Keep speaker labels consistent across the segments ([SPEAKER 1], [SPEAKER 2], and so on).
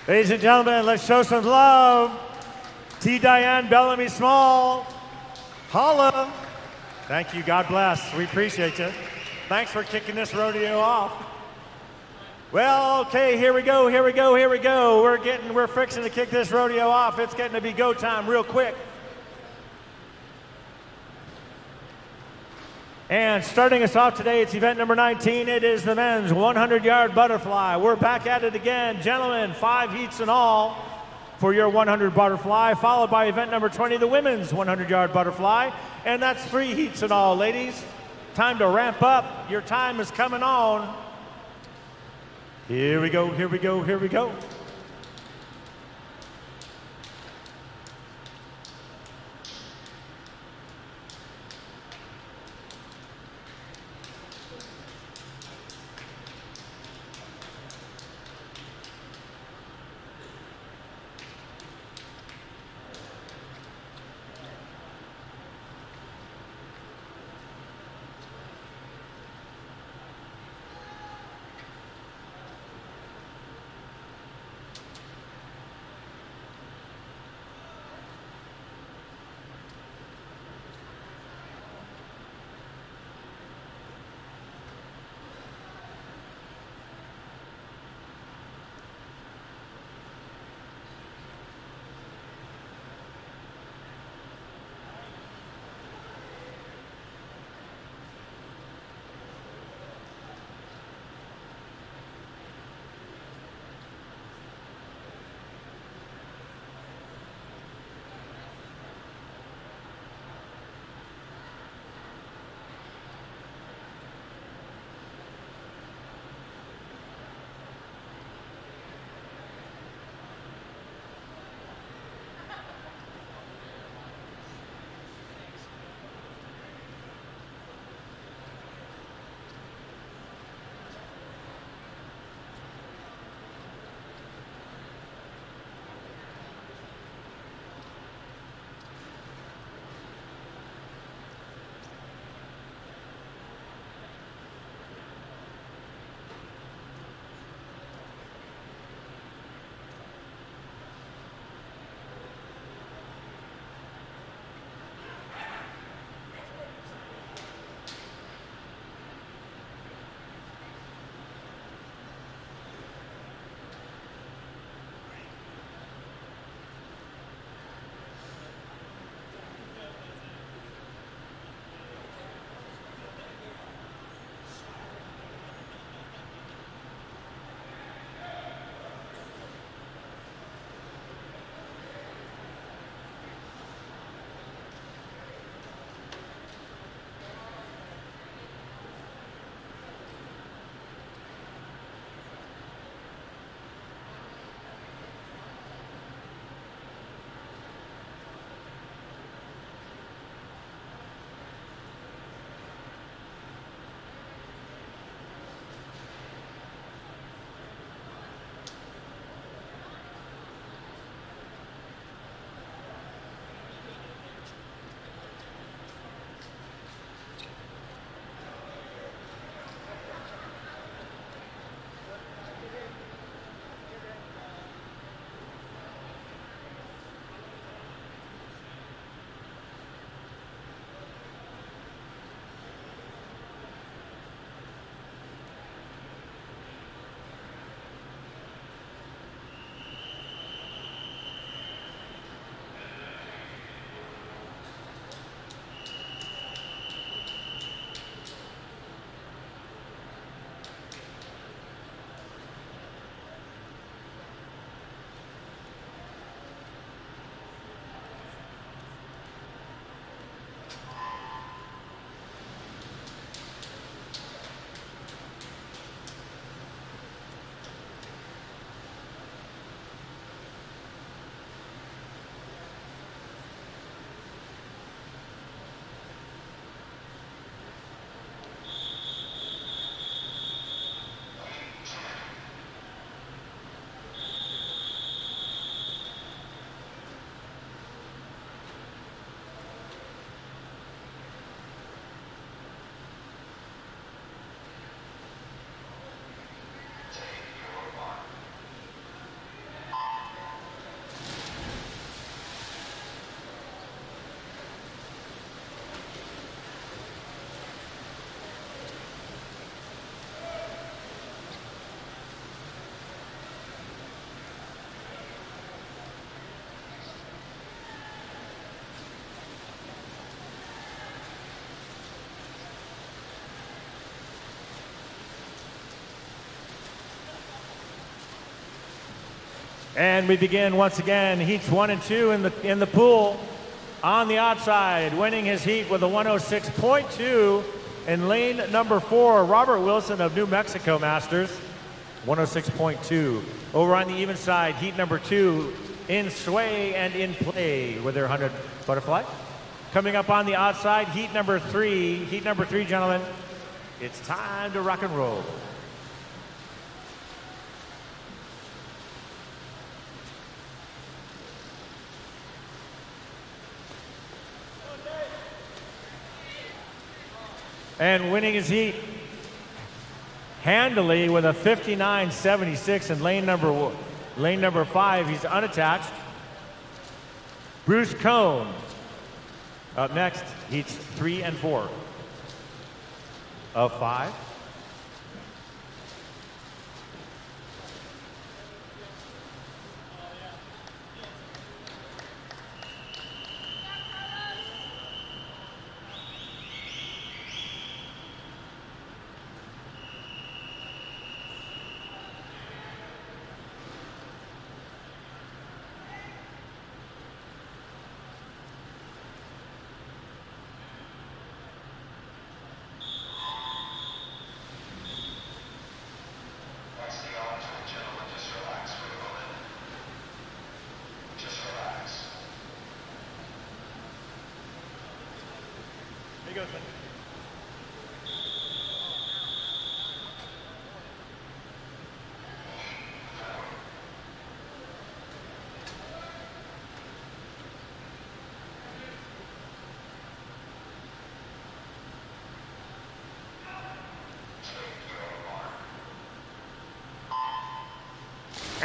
[SPEAKER 1] Ladies and gentlemen, let's show some love. T. Diane Bellamy Small. Holla. Thank you. God bless. We appreciate you. Thanks for kicking this rodeo off. Well, okay, here we go. We're fixing to kick this rodeo off. It's getting to be go time real quick. And starting us off today, it's event number 19. It is the men's 100-yard butterfly. We're back at it again. Gentlemen, 5 heats in all for your 100 butterfly, followed by event number 20, the women's 100-yard butterfly. And that's 3 heats in all, ladies. Time to ramp up. Your time is coming on. Here we go. And we begin once again heats 1 and 2 in the pool. On the outside, winning his heat with a 106.2 in lane number 4, Robert Wilson of New Mexico Masters, 106.2. Over on the even side, heat number 2 in sway and in play with their 100 butterfly. Coming up on the outside, heat number 3, gentlemen. It's time to rock and roll. And winning his heat handily with a 59.76 in lane number 5. He's unattached. Bruce Cohn. Up next, heats 3 and 4 of 5.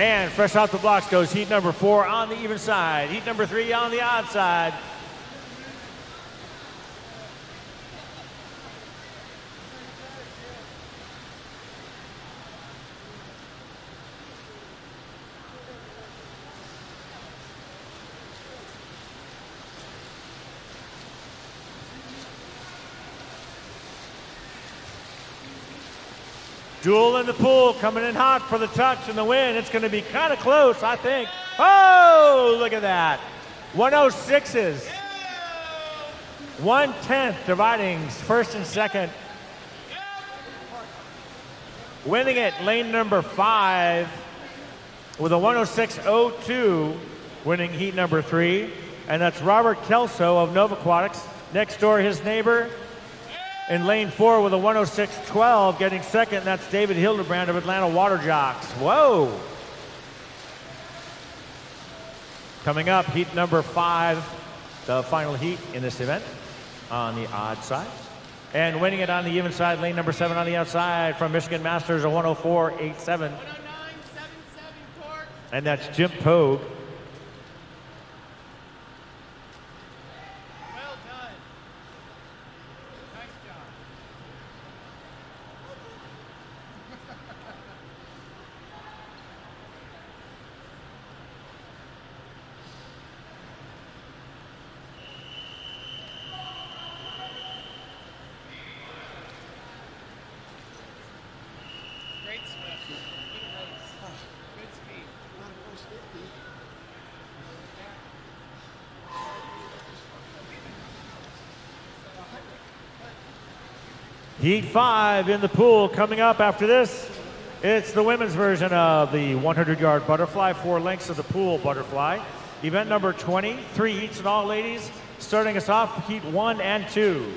[SPEAKER 1] And fresh off the blocks goes heat number 4 on the even side. Heat number 3 on the odd side. Jewel in the pool, coming in hot for the touch and the win. It's going to be kind of close, I think. Oh, look at that. 106s. 1/10 dividing first and second. Winning it, lane number 5 with a 106.02, winning heat number 3. And that's Robert Kelso of Nova Aquatics. Next door, his neighbor. In lane 4 with a 106.12, getting second, that's David Hildebrand of Atlanta Water Jocks. Whoa! Coming up, heat number 5, the final heat in this event on the odd side. And winning it on the even side, lane number 7 on the outside from Michigan Masters, a 104.87.
[SPEAKER 2] 109.77, Court.
[SPEAKER 1] And that's Jim Pogue.
[SPEAKER 2] Great swim. Good race. Good speed.
[SPEAKER 1] Heat 5 in the pool coming up after this. It's the women's version of the 100-yard butterfly, 4 lengths of the pool butterfly. Event number 20, 3 heats in all, ladies. Starting us off, heat 1 and 2.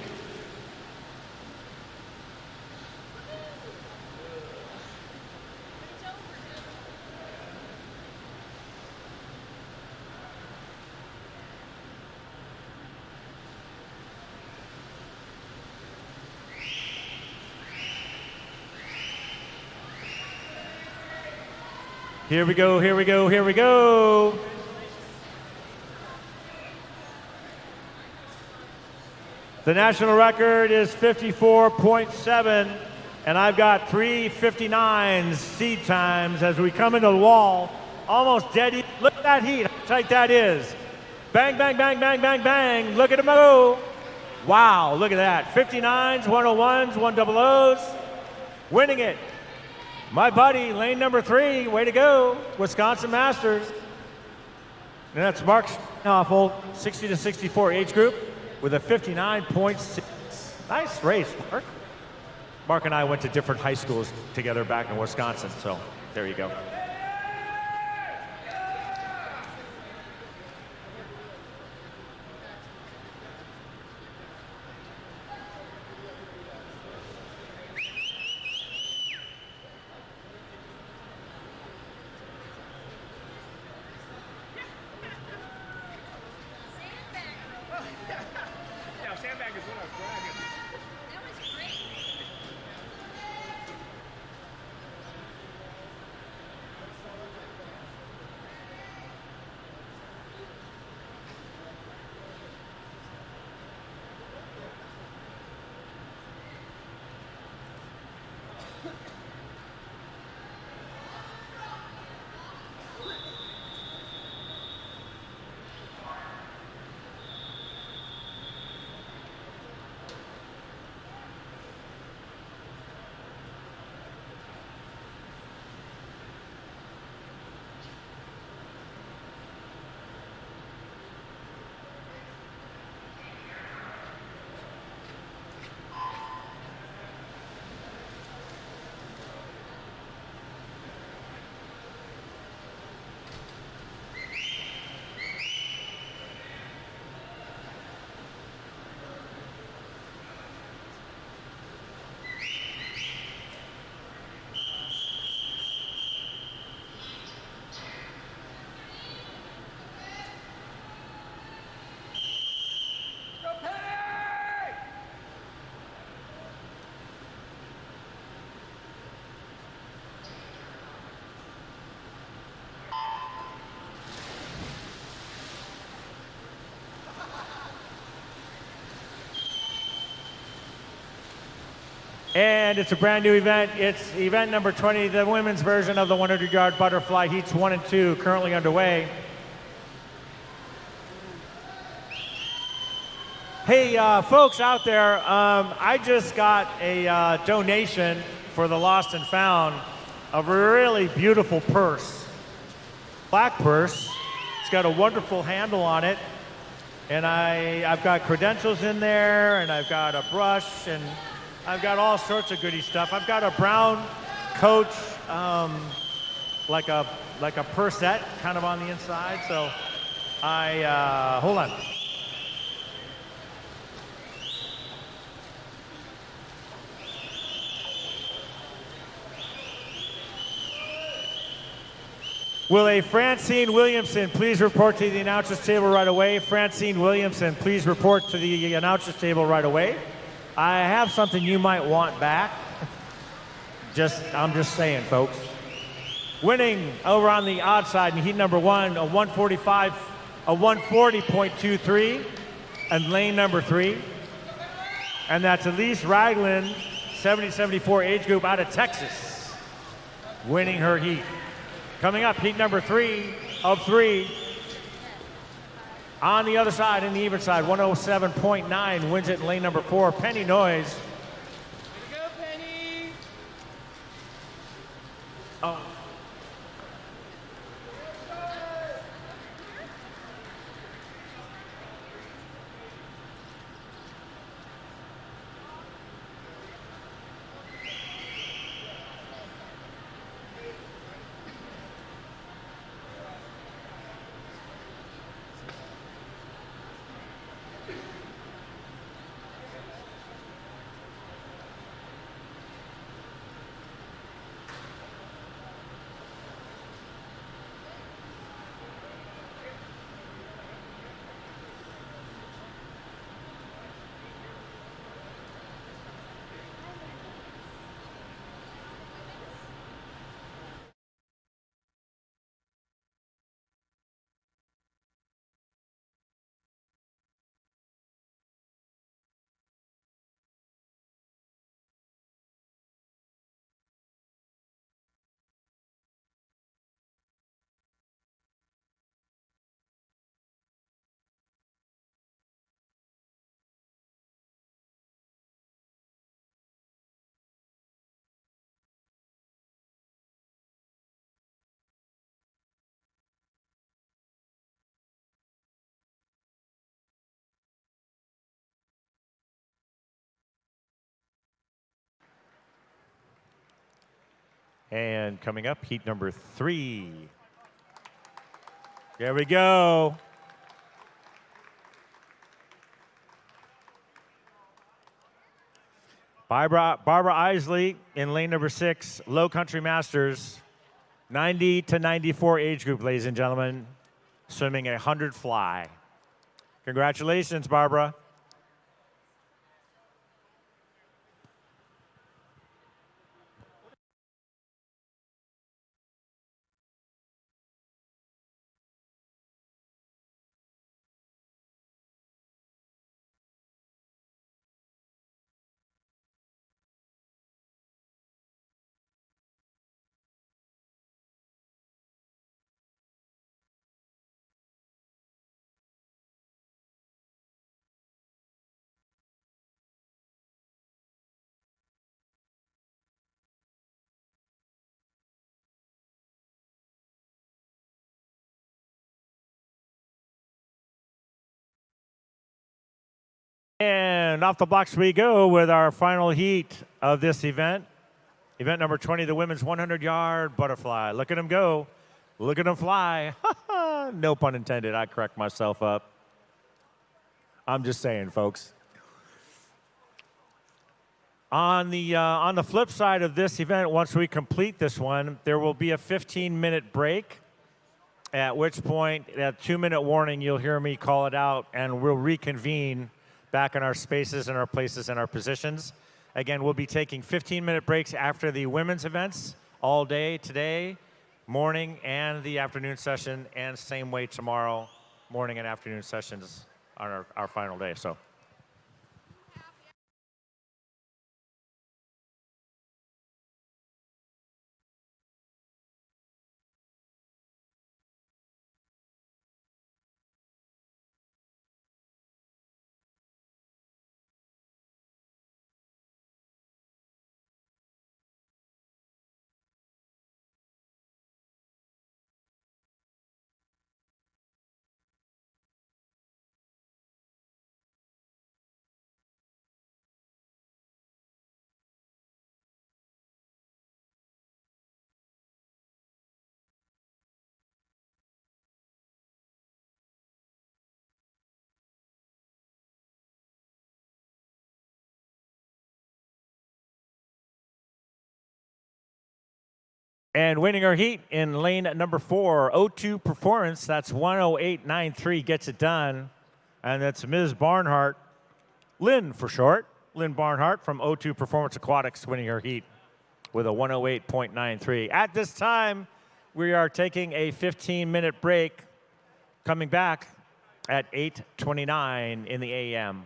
[SPEAKER 1] Here we go, here we go, here we go. The national record is 54.7, and I've got 3:59 seed times as we come into the wall. Almost dead. Look at that heat, how tight that is. Bang, bang, bang, bang, bang, bang. Look at him go. Wow, look at that. 59s, 101s, 100s. Winning it. My buddy, lane number 3, way to go, Wisconsin Masters. And that's Mark Schnoffel, 60 to 64 age group with a 59.6. Nice race, Mark. Mark and I went to different high schools together back in Wisconsin, so there you go.
[SPEAKER 2] Yeah, sandbag is what I was bragging.
[SPEAKER 3] That was great.
[SPEAKER 1] And it's a brand new event. It's event number 20, the women's version of the 100-yard butterfly, heats 1 and 2, currently underway. Hey, folks out there, I just got a donation for the Lost and Found, a really beautiful purse, black purse. It's got a wonderful handle on it, and I've got credentials in there, and I've got a brush, and I've got all sorts of goody stuff. I've got a brown Coach, like a pursette kind of on the inside. So hold on. Will a Francine Williamson please report to the announcer's table right away? Francine Williamson, please report to the announcer's table right away. I have something you might want back. I'm just saying, folks. Winning over on the odd side in heat number 1, a 140.23, and lane number 3. And that's Elise Ragland, 70-74 age group out of Texas, winning her heat. Coming up, heat number 3 of 3. On the other side, in the even side, 107.9 wins it in lane number 4. Penny Noise.
[SPEAKER 2] Way to go, Penny!
[SPEAKER 1] Oh. And coming up, heat number 3. There we go. Barbara Isley in lane number 6, Low Country Masters, 90 to 94 age group, ladies and gentlemen, swimming a 100 fly. Congratulations, Barbara. And off the blocks we go with our final heat of this event. Event number 20, the women's 100-yard butterfly. Look at them go. Look at them fly. No pun intended. I correct myself up. I'm just saying, folks. On the flip side of this event, once we complete this one, there will be a 15-minute break, at which point, at 2-minute warning, you'll hear me call it out, and we'll reconvene back in our spaces and our places and our positions. Again, we'll be taking 15-minute breaks after the women's events all day today, morning and the afternoon session, and same way tomorrow, morning and afternoon sessions on our final day. So. And winning our heat in lane number 4, O2 Performance. That's 108.93, gets it done. And that's Ms. Barnhart, Lynn for short. Lynn Barnhart from O2 Performance Aquatics winning her heat with a 108.93. At this time, we are taking a 15-minute break, coming back at 8:29 in the a.m.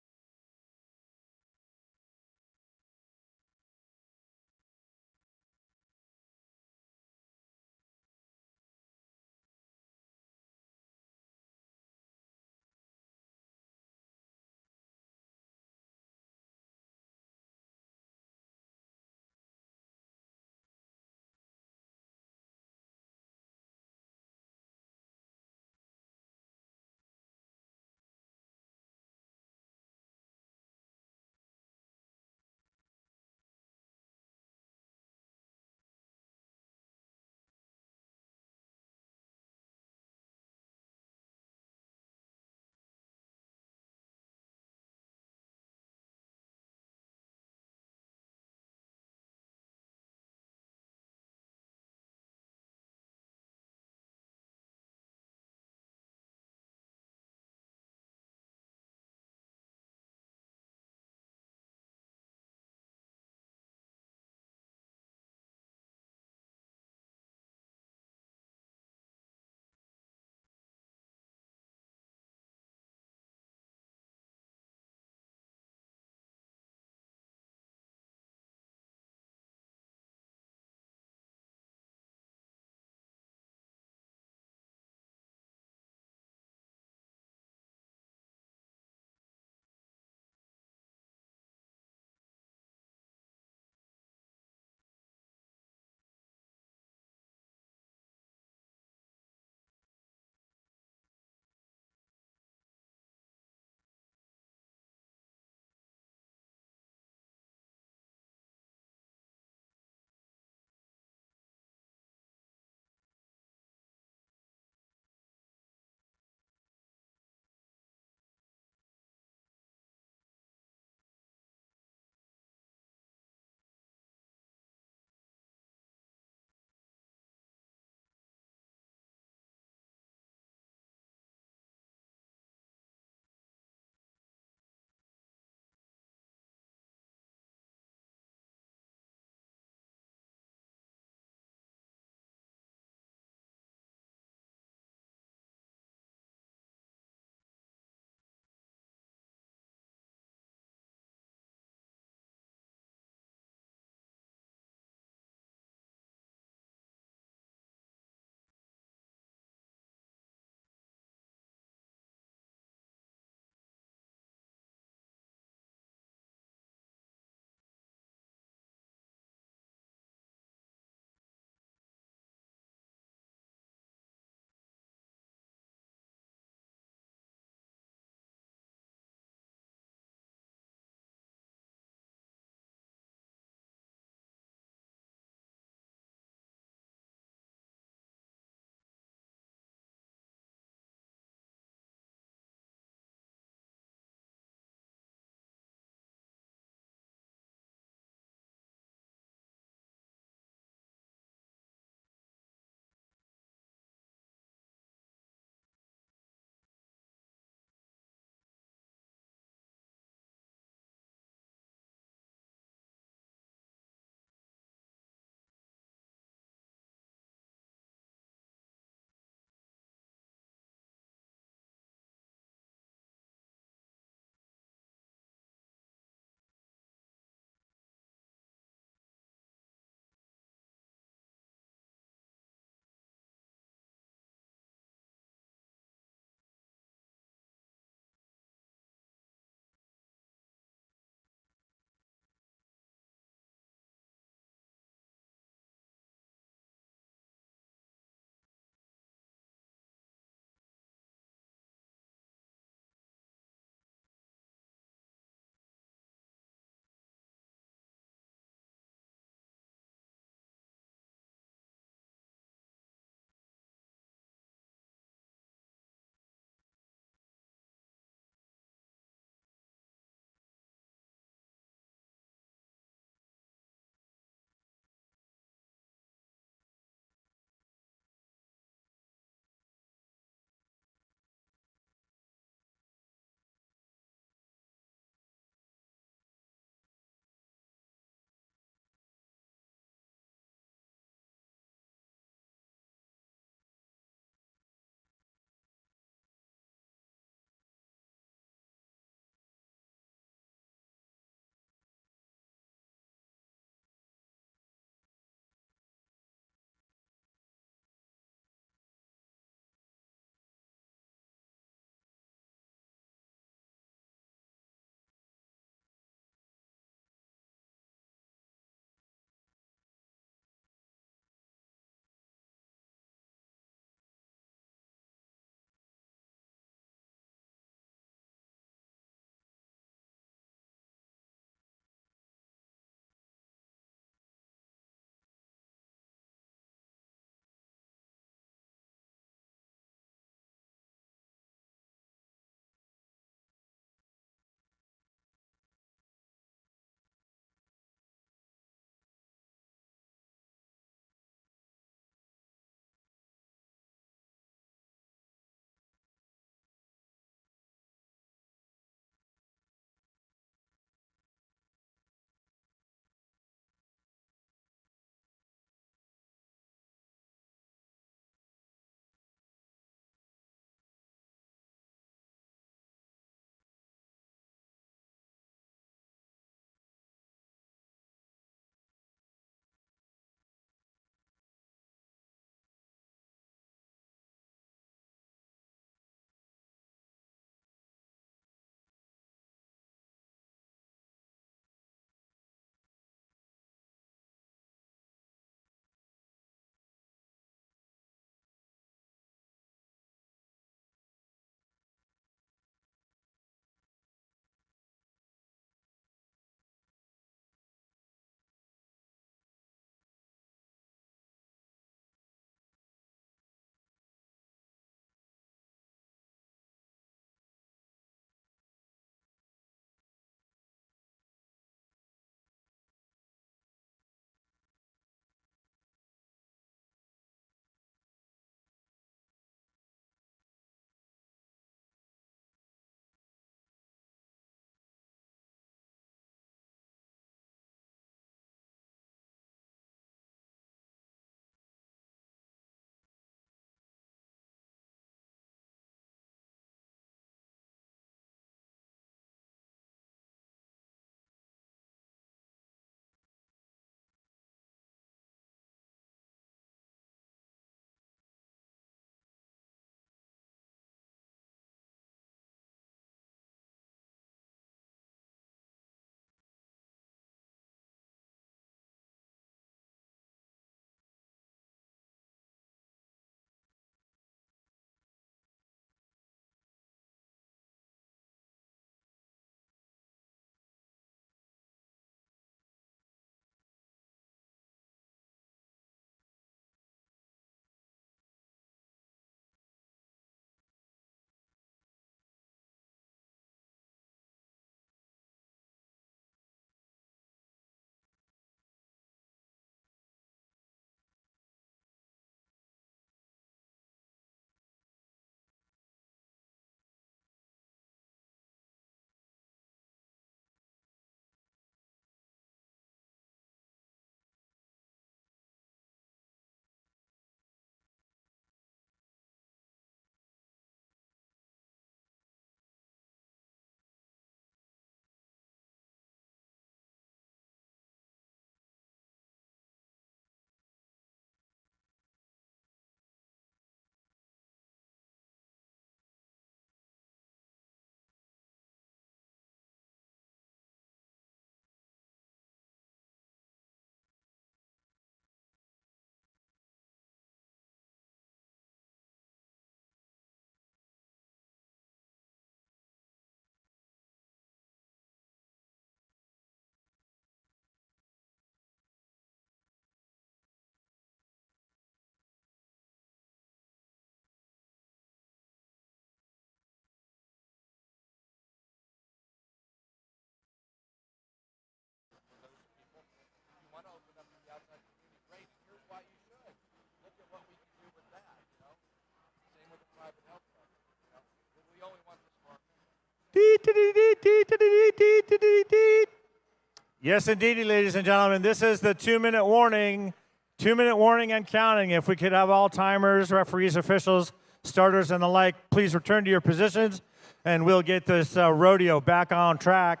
[SPEAKER 1] Yes, indeedy, ladies and gentlemen. This is the 2-minute warning. 2-minute warning and counting. If we could have all timers, referees, officials, starters, and the like, please return to your positions, and we'll get this rodeo back on track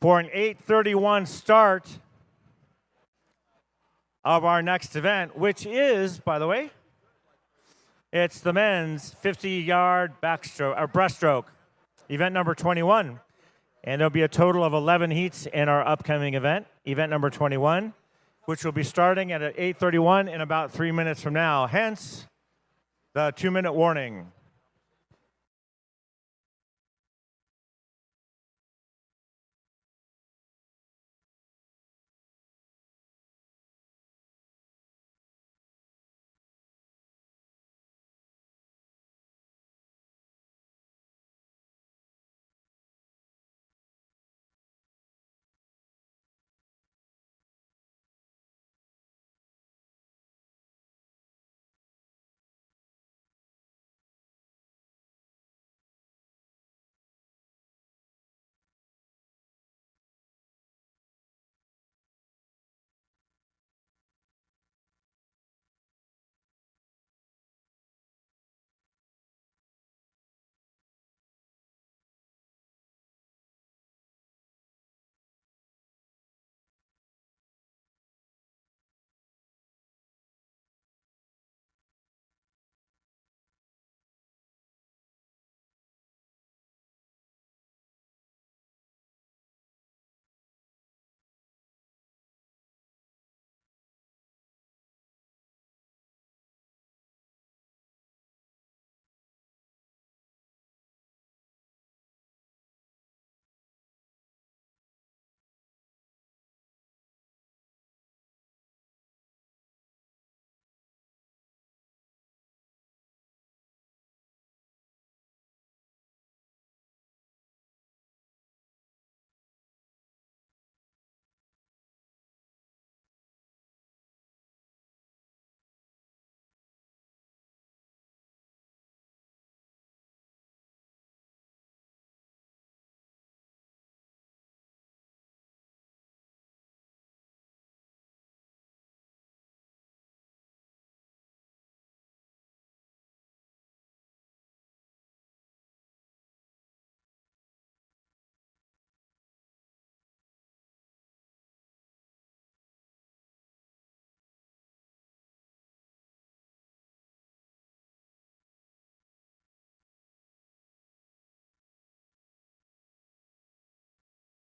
[SPEAKER 1] for an 8:31 start of our next event, which is, by the way, it's the men's 50-yard breaststroke, event number 21. And there'll be a total of 11 heats in our upcoming event number 21, which will be starting at 8:31 in about 3 minutes from now. Hence, the 2-minute warning.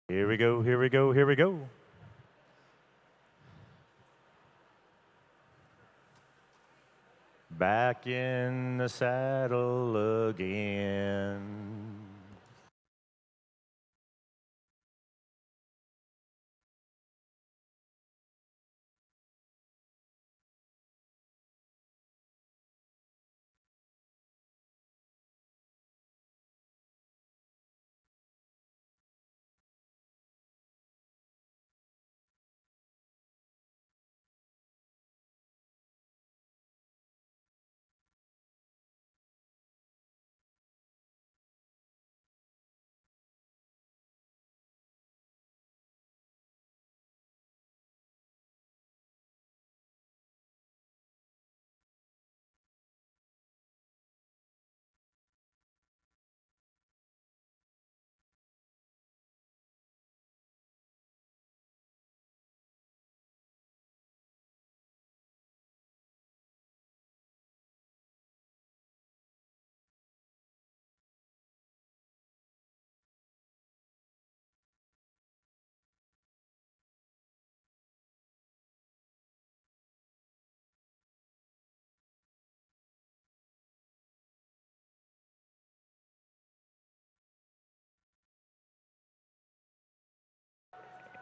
[SPEAKER 1] Here we go, here we go, here we go. Back in the saddle again.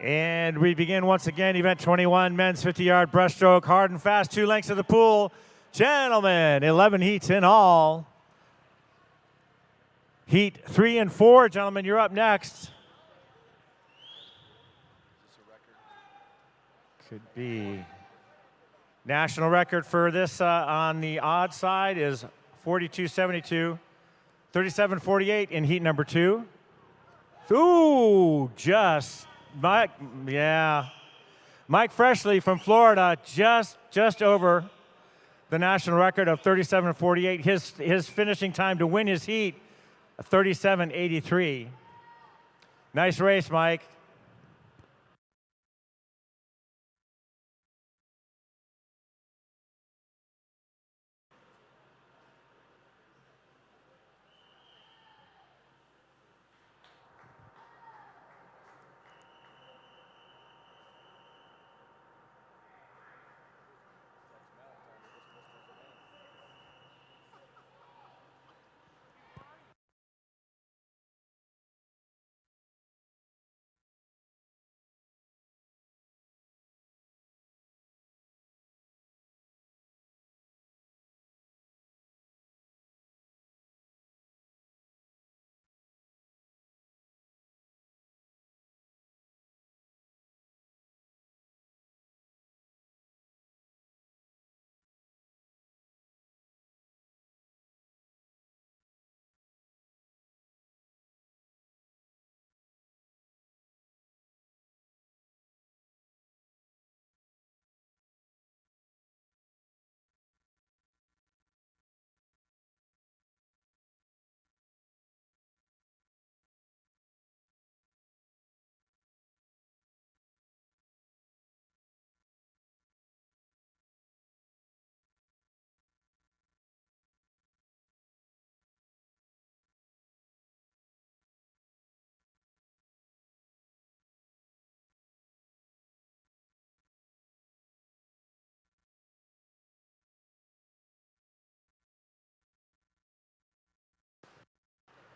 [SPEAKER 1] And we begin once again, event 21, men's 50-yard breaststroke, hard and fast, 2 lengths of the pool. Gentlemen, 11 heats in all. Heat 3 and 4, gentlemen, you're up next. Could be. National record for this on the odd side is 42.72. 37:48 in heat number 2. Ooh, just Mike, yeah. Mike Freshley from Florida, just over the national record of 37:48. His finishing time to win his heat, 37:83. Nice race, Mike.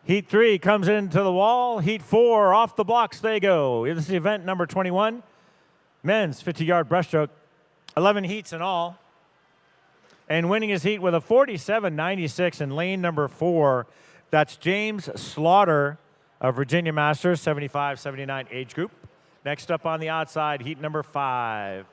[SPEAKER 1] Heat 3 comes into the wall. Heat 4, off the blocks they go. This is event number 21, men's 50-yard breaststroke. 11 heats in all. And winning his heat with a 47.96 in lane number 4. That's James Slaughter of Virginia Masters, 75-79 age group. Next up on the outside, heat number 5.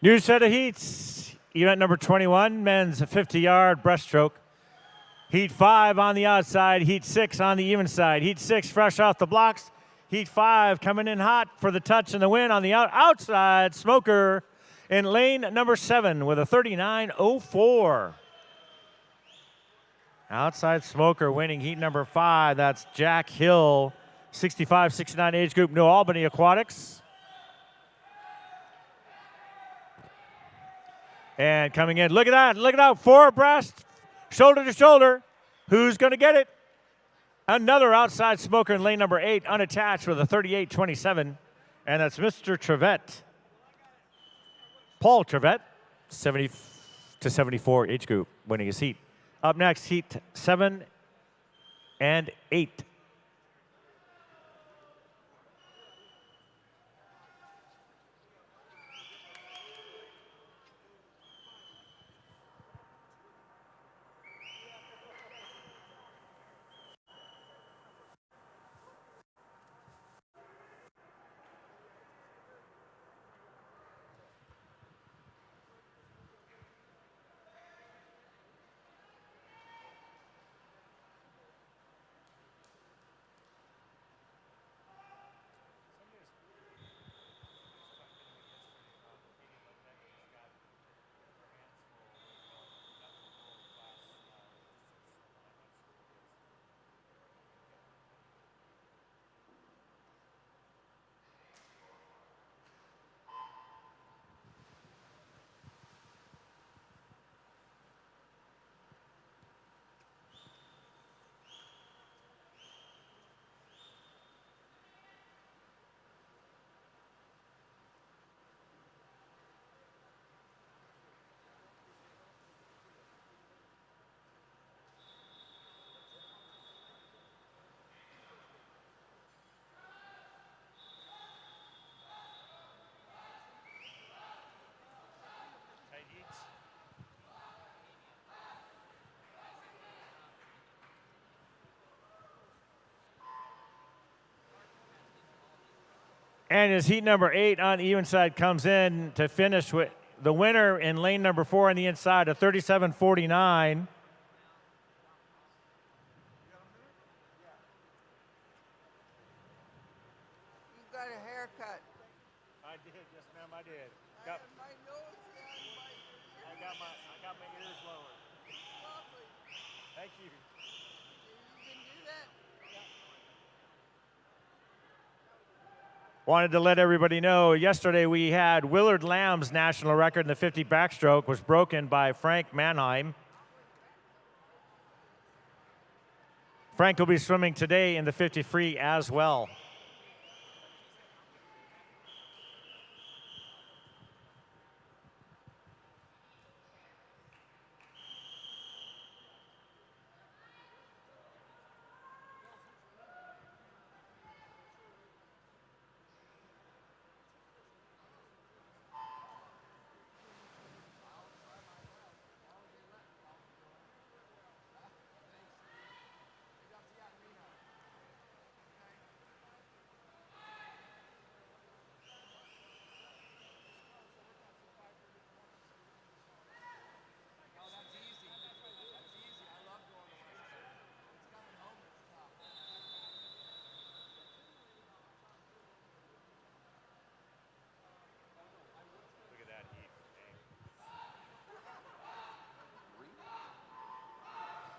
[SPEAKER 1] New set of heats. Event number 21, men's 50-yard breaststroke. Heat 5 on the outside, Heat 6 on the even side. Heat 6 fresh off the blocks. Heat 5 coming in hot for the touch and the win on the outside. Smoker in lane number 7 with a 39.04. Outside Smoker winning heat number 5. That's Jack Hill, 65-69 age group, New Albany Aquatics. And coming in, look at that, 4 abreast, shoulder to shoulder. Who's going to get it? Another outside Smoker in lane number 8, unattached with a 38.27. And that's Mr. Trevette. Paul Trevette, 70 to 74 age group, winning his heat. Up next, heat 7 and 8. And as heat number 8 on the even side comes in to finish with the winner in lane number 4 on the inside, a 37.49.
[SPEAKER 3] You got a haircut.
[SPEAKER 1] I did, yes, ma'am, I did.
[SPEAKER 3] My nose and
[SPEAKER 1] I got my ears lowered.
[SPEAKER 3] lovely.
[SPEAKER 1] Thank you.
[SPEAKER 3] You can do that.
[SPEAKER 1] Wanted to let everybody know, yesterday we had Willard Lamb's national record in the 50 backstroke was broken by Frank Mannheim. Frank will be swimming today in the 50 free as well.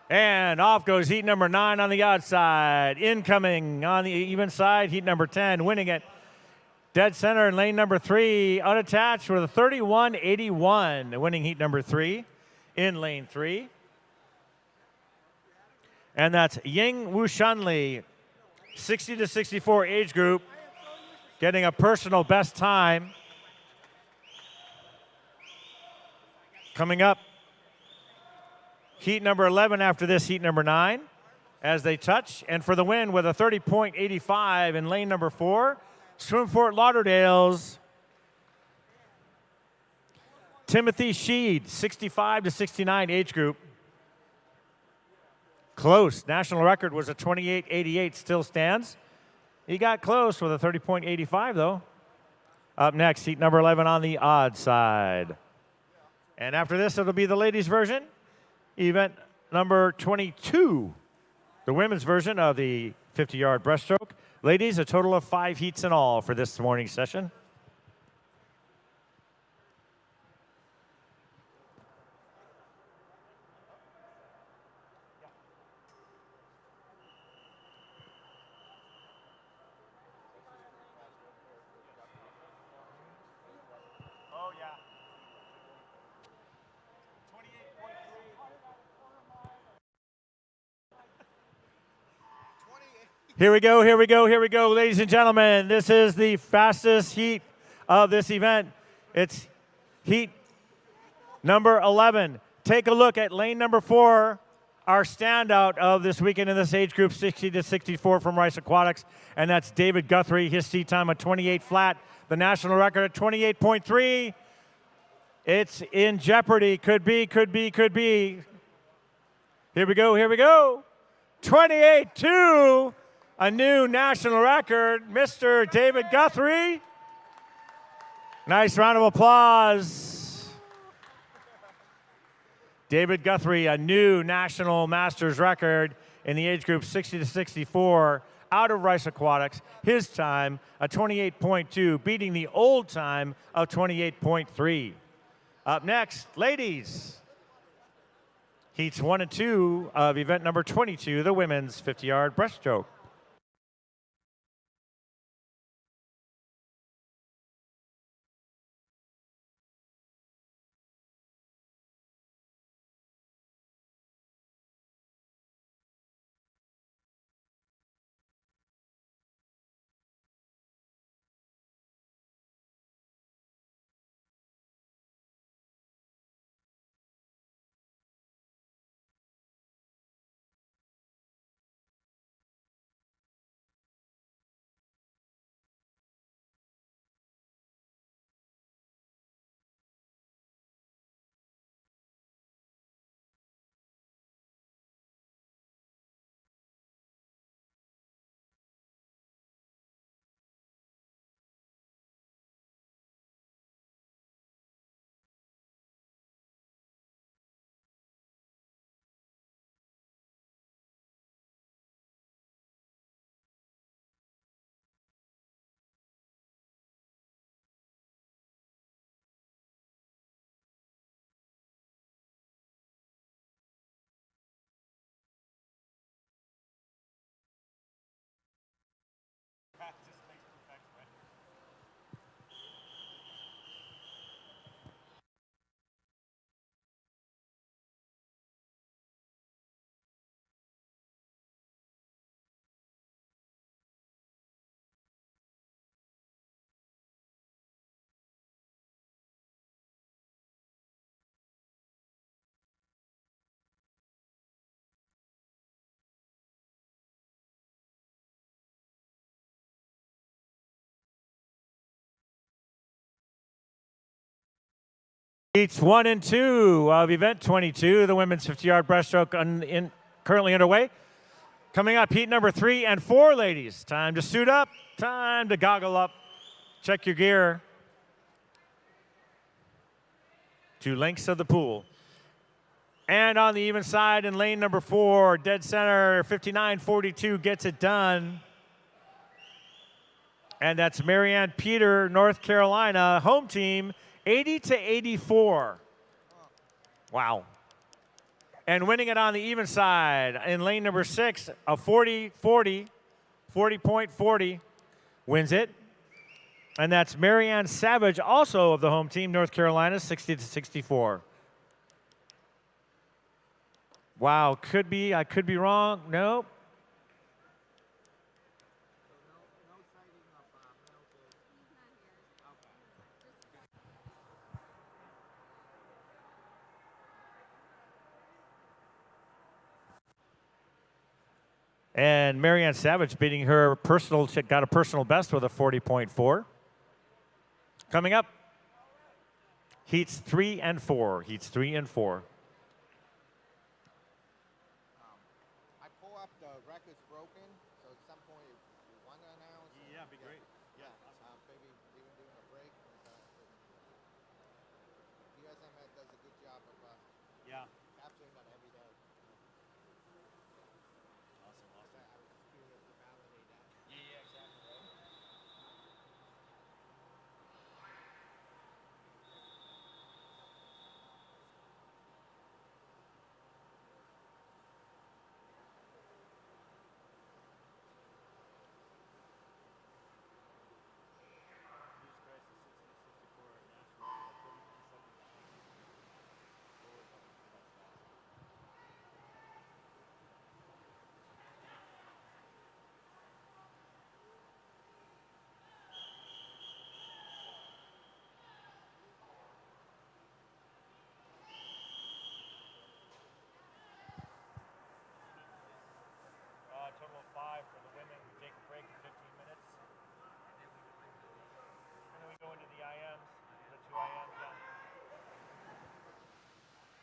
[SPEAKER 1] And off goes heat number 9 on the outside. Incoming on the even side, heat number 10, winning it. Dead center in lane number 3, unattached with a 31.81, winning heat number 3 in lane 3. And that's Ying Wushanli, 60 to 64 age group, getting a personal best time. Coming up, heat number 11 after this, heat number 9, as they touch. And for the win with a 30.85 in lane number 4, Swim Fort Lauderdale's Timothy Sheed, 65 to 69 age group. Close. National record was a 28.88, still stands. He got close with a 30.85, though. Up next, heat number 11 on the odd side. And after this, it'll be the ladies' version. Event number 22, the women's version of the 50-yard breaststroke. Ladies, a total of 5 heats in all for this morning's session. Oh, yeah. Here we go, here we go, here we go, ladies and gentlemen. This is the fastest heat of this event. It's heat Number 11, take a look at lane number 4, our standout of this weekend in this age group, 60 to 64 from Rice Aquatics, and that's David Guthrie. His seat time at 28 flat, the national record at 28.3. It's in jeopardy. Could be, could be, could be. Here we go, here we go. 28.2, a new national record, Mr. David Guthrie. Nice round of applause. David Guthrie, a new national masters record in the age group 60 to 64 out of Rice Aquatics. His time, a 28.2, beating the old time of 28.3. Up next, ladies. Heats 1 and 2 of event number 22, the women's 50-yard breaststroke. Heats 1 and 2 of event 22, the women's 50-yard breaststroke currently underway. Coming up, heat number 3 and 4, ladies. Time to suit up, time to goggle up, check your gear. 2 lengths of the pool. And on the even side in lane number 4, dead center, 59.42 gets it done. And that's Marianne Peter, North Carolina, home team, 80 to 84. Wow. And winning it on the even side in lane number 6, a 40.40, wins it. And that's Marianne Savage, also of the home team, North Carolina, 60 to 64. Wow, could be, I could be wrong. Nope. And Marianne Savage beating her personal, got a personal best with a 40.4. Coming up, heats 3 and 4. Heats 3 and 4.
[SPEAKER 4] I pull up the record's broken, so at some point you want to announce.
[SPEAKER 1] Yeah, it'd be great.
[SPEAKER 4] Yeah, maybe even doing a break. USMS does a good job of capturing that every day.
[SPEAKER 1] Awesome.
[SPEAKER 4] I was just curious to validate that.
[SPEAKER 1] Yeah, exactly.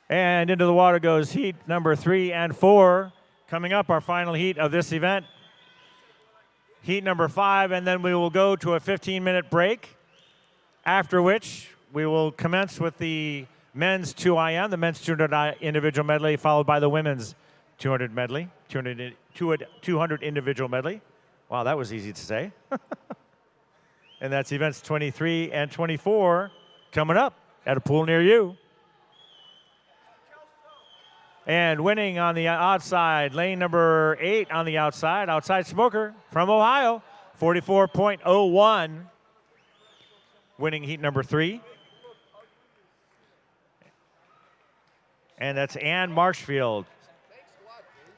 [SPEAKER 1] And into the water goes heat number 3 and 4. Coming up, our final heat of this event, heat number 5, and then we will go to a 15-minute break, after which we will commence with the men's 2IM, the men's 200 individual medley, followed by the women's 200 medley, 200 individual medley. Wow, that was easy to say. And that's events 23 and 24 coming up at a pool near you. And winning on the outside, lane number 8 on the outside smoker from Ohio, 44.01, winning heat number 3. And that's Ann Marshfield.
[SPEAKER 4] Thanks a lot, dude.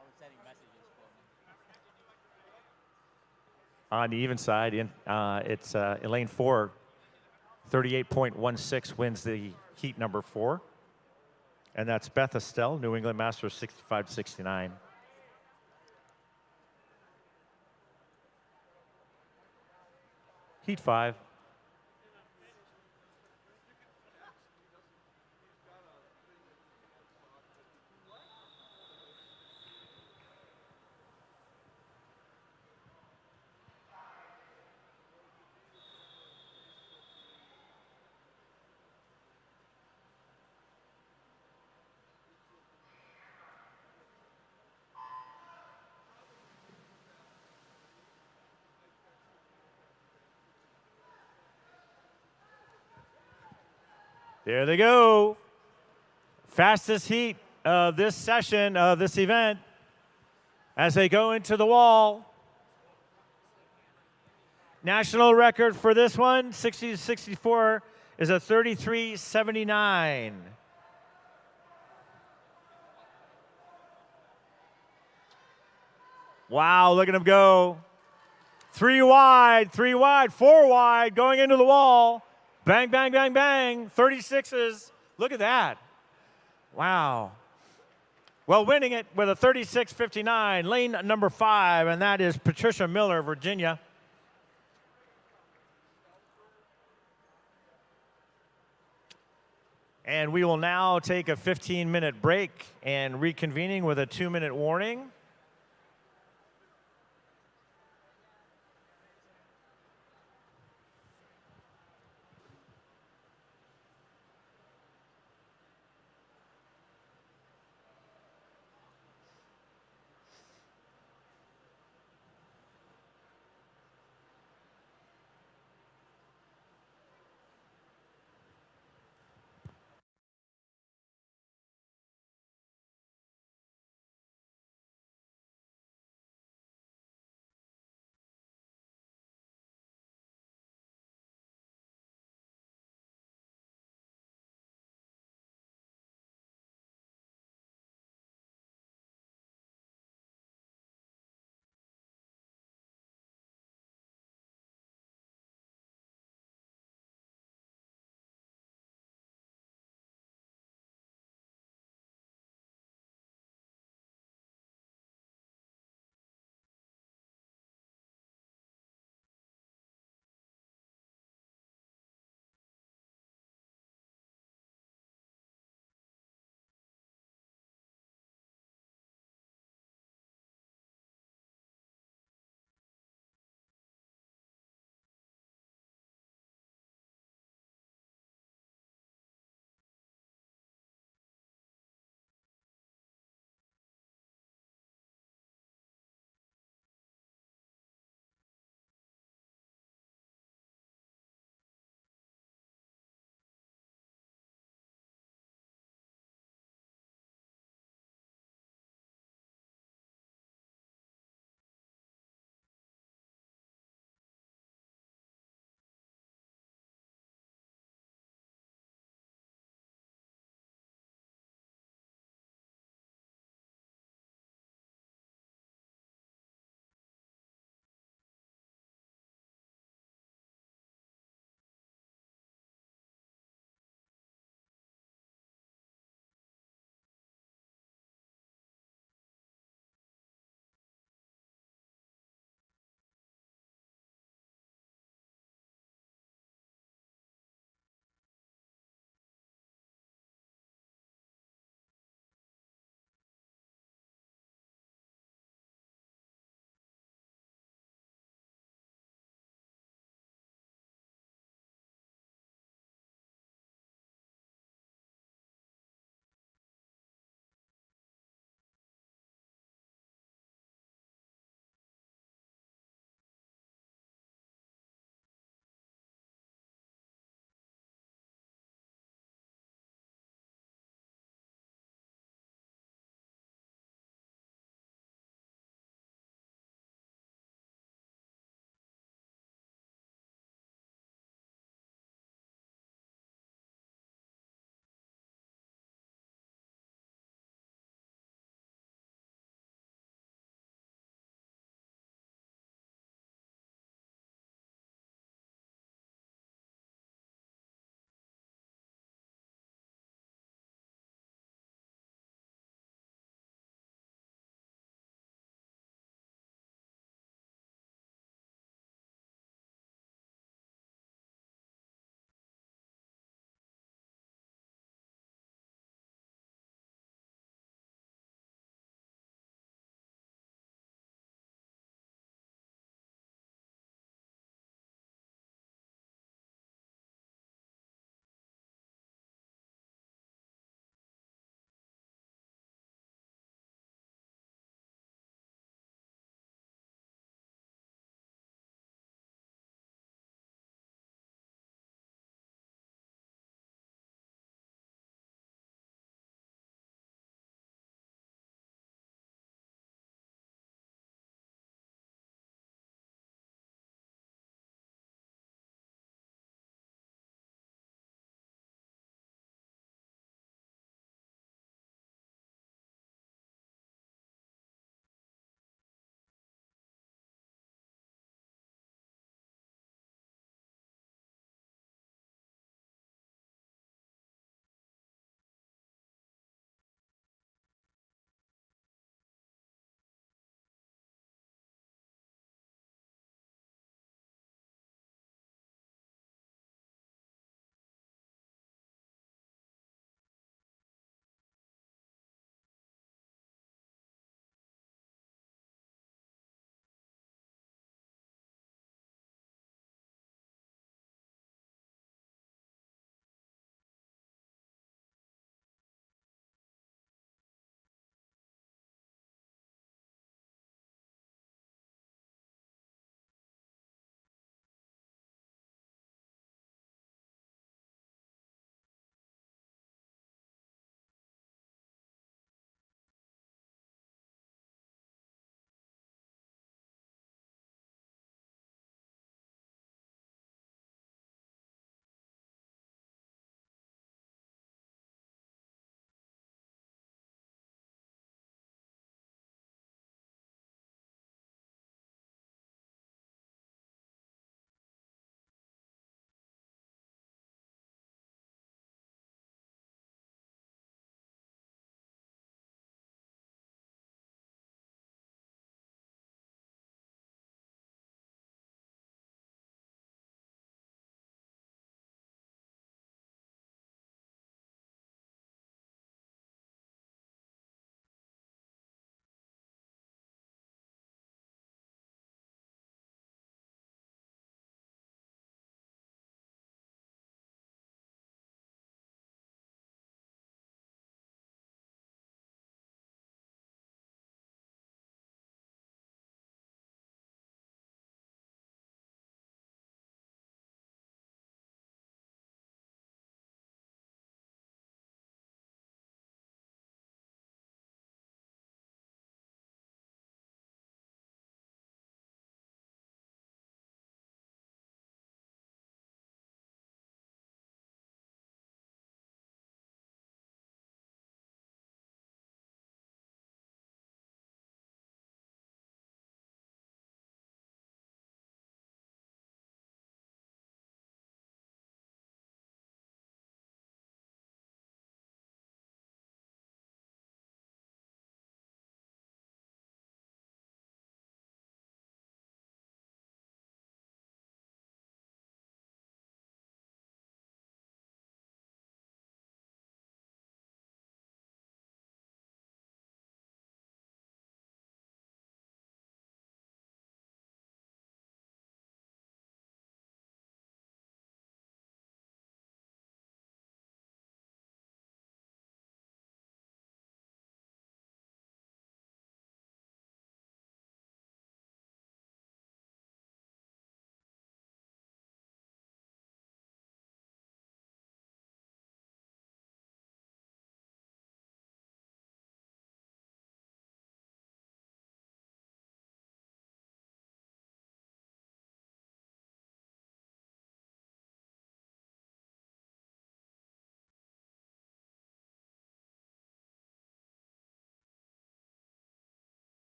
[SPEAKER 2] I was sending messages for me.
[SPEAKER 1] On the even side, it's in lane 4, 38.16 wins the heat number 4. And that's Beth Estelle, New England Masters 65-69. Heat 5. There they go. Fastest heat of this session, of this event, as they go into the wall. National record for this one, 60-64, is a 33.79. Wow, look at him go. 3 wide, 4 wide, going into the wall. Bang, bang, bang, bang. 36s. Look at that. Wow. Well, winning it with a 36.59, lane number 5, and that is Patricia Miller, Virginia. And we will now take a 15-minute break and reconvening with a 2-minute warning.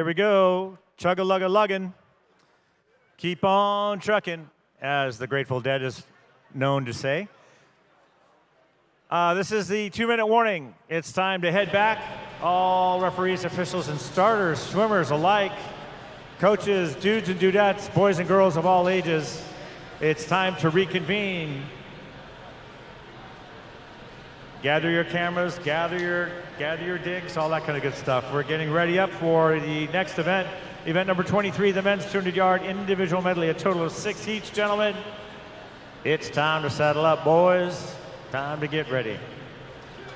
[SPEAKER 1] we go. Chug-a-lug-a-luggin'. Keep on trucking, as the Grateful Dead is known to say. This is the 2-minute warning. It's time to head back. All referees, officials, and starters, swimmers alike, coaches, dudes and dudettes, boys and girls of all ages, it's time to reconvene. Gather your cameras, gather your digs, all that kind of good stuff. We're getting ready up for the next event, event number 23, the men's 200-yard individual medley, a total of 6 heats, gentlemen. It's time to saddle up, boys. Time to get ready.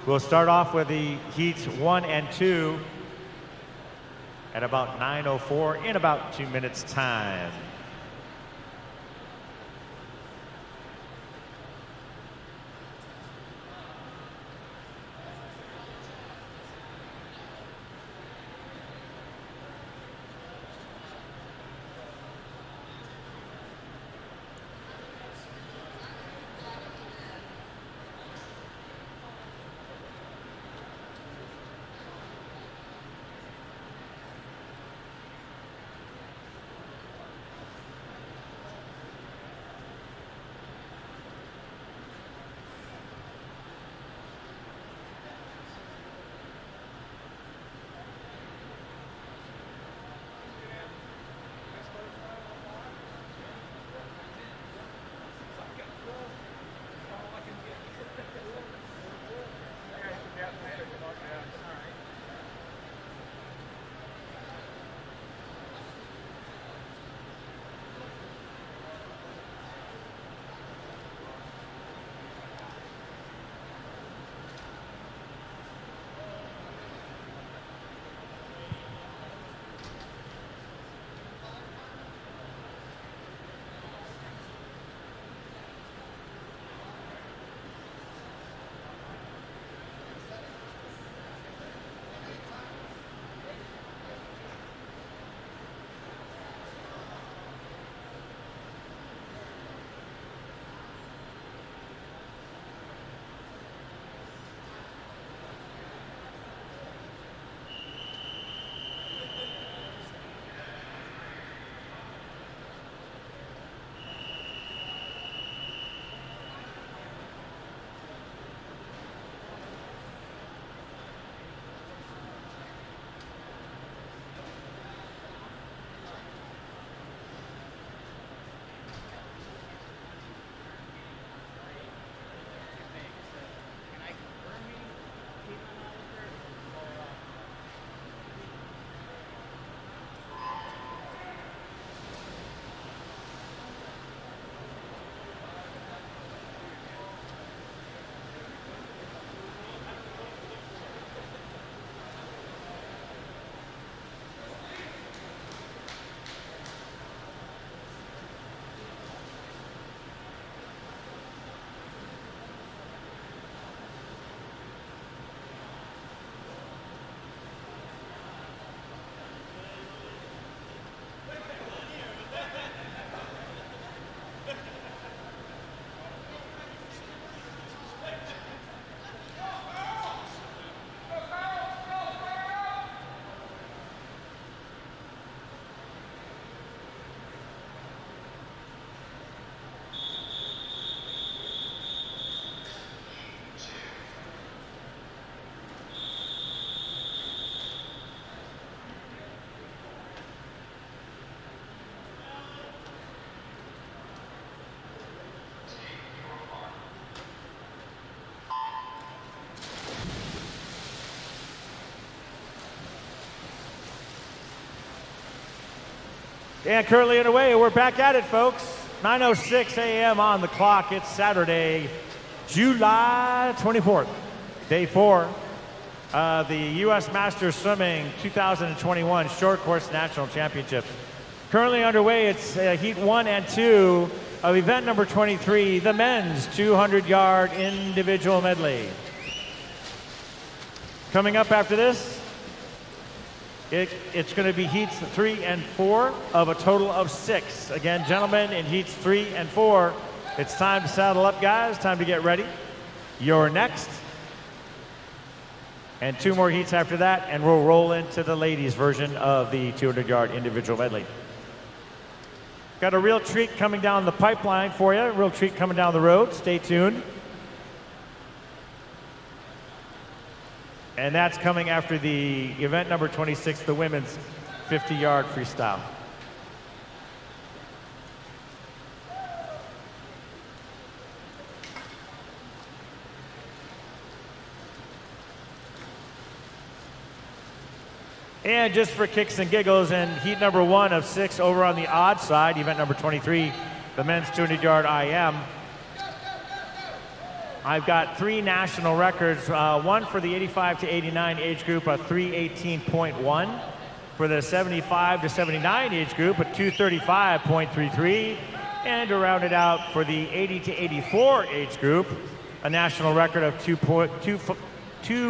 [SPEAKER 1] We'll start off with the heats 1 and 2 at about 9:04 in about 2 minutes' time. And currently underway, we're back at it, folks. 9:06 a.m. on the clock. It's Saturday, July 24th, day 4 of the U.S. Masters Swimming 2021 Short Course National Championships. Currently underway, it's heat 1 and 2 of event number 23, the men's 200-yard individual medley. Coming up after this, it's going to be heats 3 and 4 of a total of 6. Again, gentlemen, in heats 3 and 4, it's time to saddle up, guys. Time to get ready. You're next. and 2 more heats after that, and we'll roll into the ladies' version of the 200-yard individual medley. Got a real treat coming down the pipeline for you, a real treat coming down the road. Stay tuned. And that's coming after the event number 26, the women's 50-yard freestyle. And just for kicks and giggles, and heat number 1 of 6 over on the odd side, event number 23, the men's 200-yard IM. I've got 3 national records, one for the 85 to 89 age group, a 318.1. For the 75 to 79 age group, a 235.33. And to round it out for the 80 to 84 age group, a national record of 2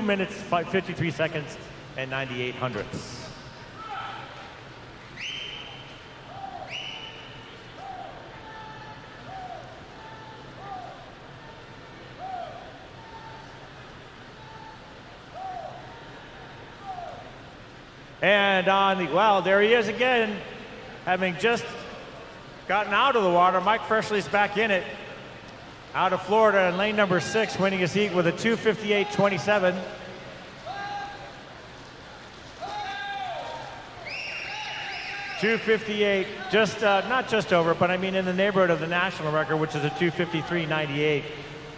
[SPEAKER 1] minutes, 53 seconds, and 98 hundredths. And on the, well, there he is again, having just gotten out of the water. Mike Freshley's back in it, out of Florida in lane number 6, winning his heat with a 2:58.27. .258, just not just over, but I mean in the neighborhood of the national record, which is a 2:53.98.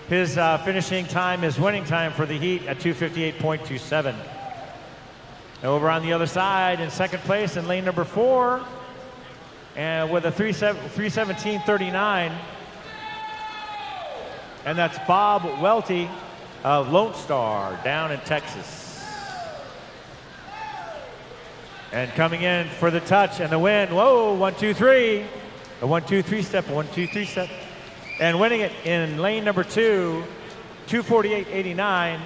[SPEAKER 1] His finishing time, his winning time for the heat at 2:58.27. Over on the other side, in second place in lane number 4, and with a 3:17.39, and that's Bob Welty of Lone Star down in Texas. And coming in for the touch and the win. Whoa, 1, 2, 3. A 1, 2, 3 step, 1, 2, 3 step. And winning it in lane number 2, 2:48.89.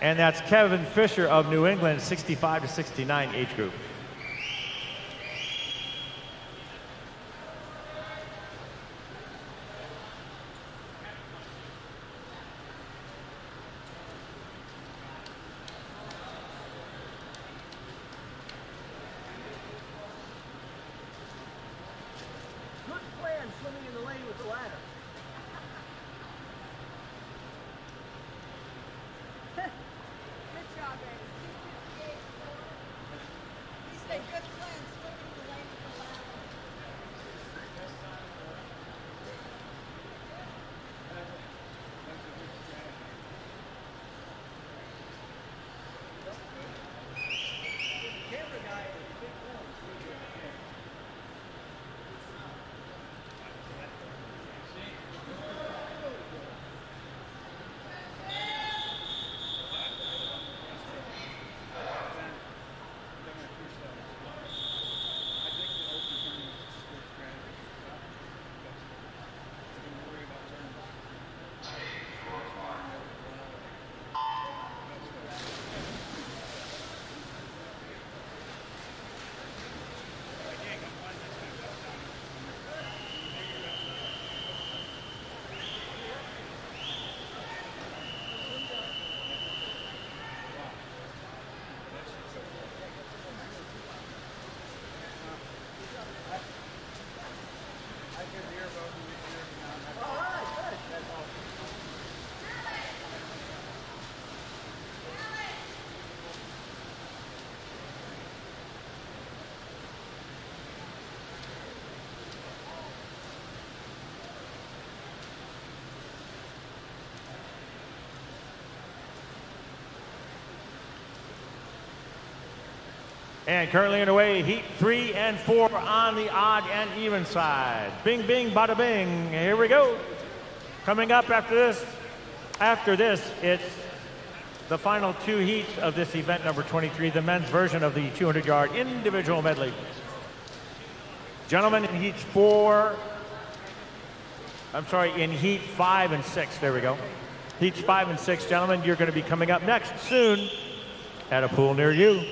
[SPEAKER 1] And that's Kevin Fisher of New England, 65 to 69 age group.
[SPEAKER 2] Swimming in the lane with the ladder.
[SPEAKER 3] Good job, Eddie. He said good plan, swimming in the lane with the ladder.
[SPEAKER 2] Camera guy is a big film.
[SPEAKER 1] And currently underway, heat 3 and 4 on the odd and even side. Bing, bing, bada bing. Here we go. Coming up after this, it's the final 2 heats of this event number 23, the men's version of the 200-yard individual medley. Gentlemen, in in heat 5 and 6, there we go. Heats 5 and 6, gentlemen, you're going to be coming up next soon at a pool near you.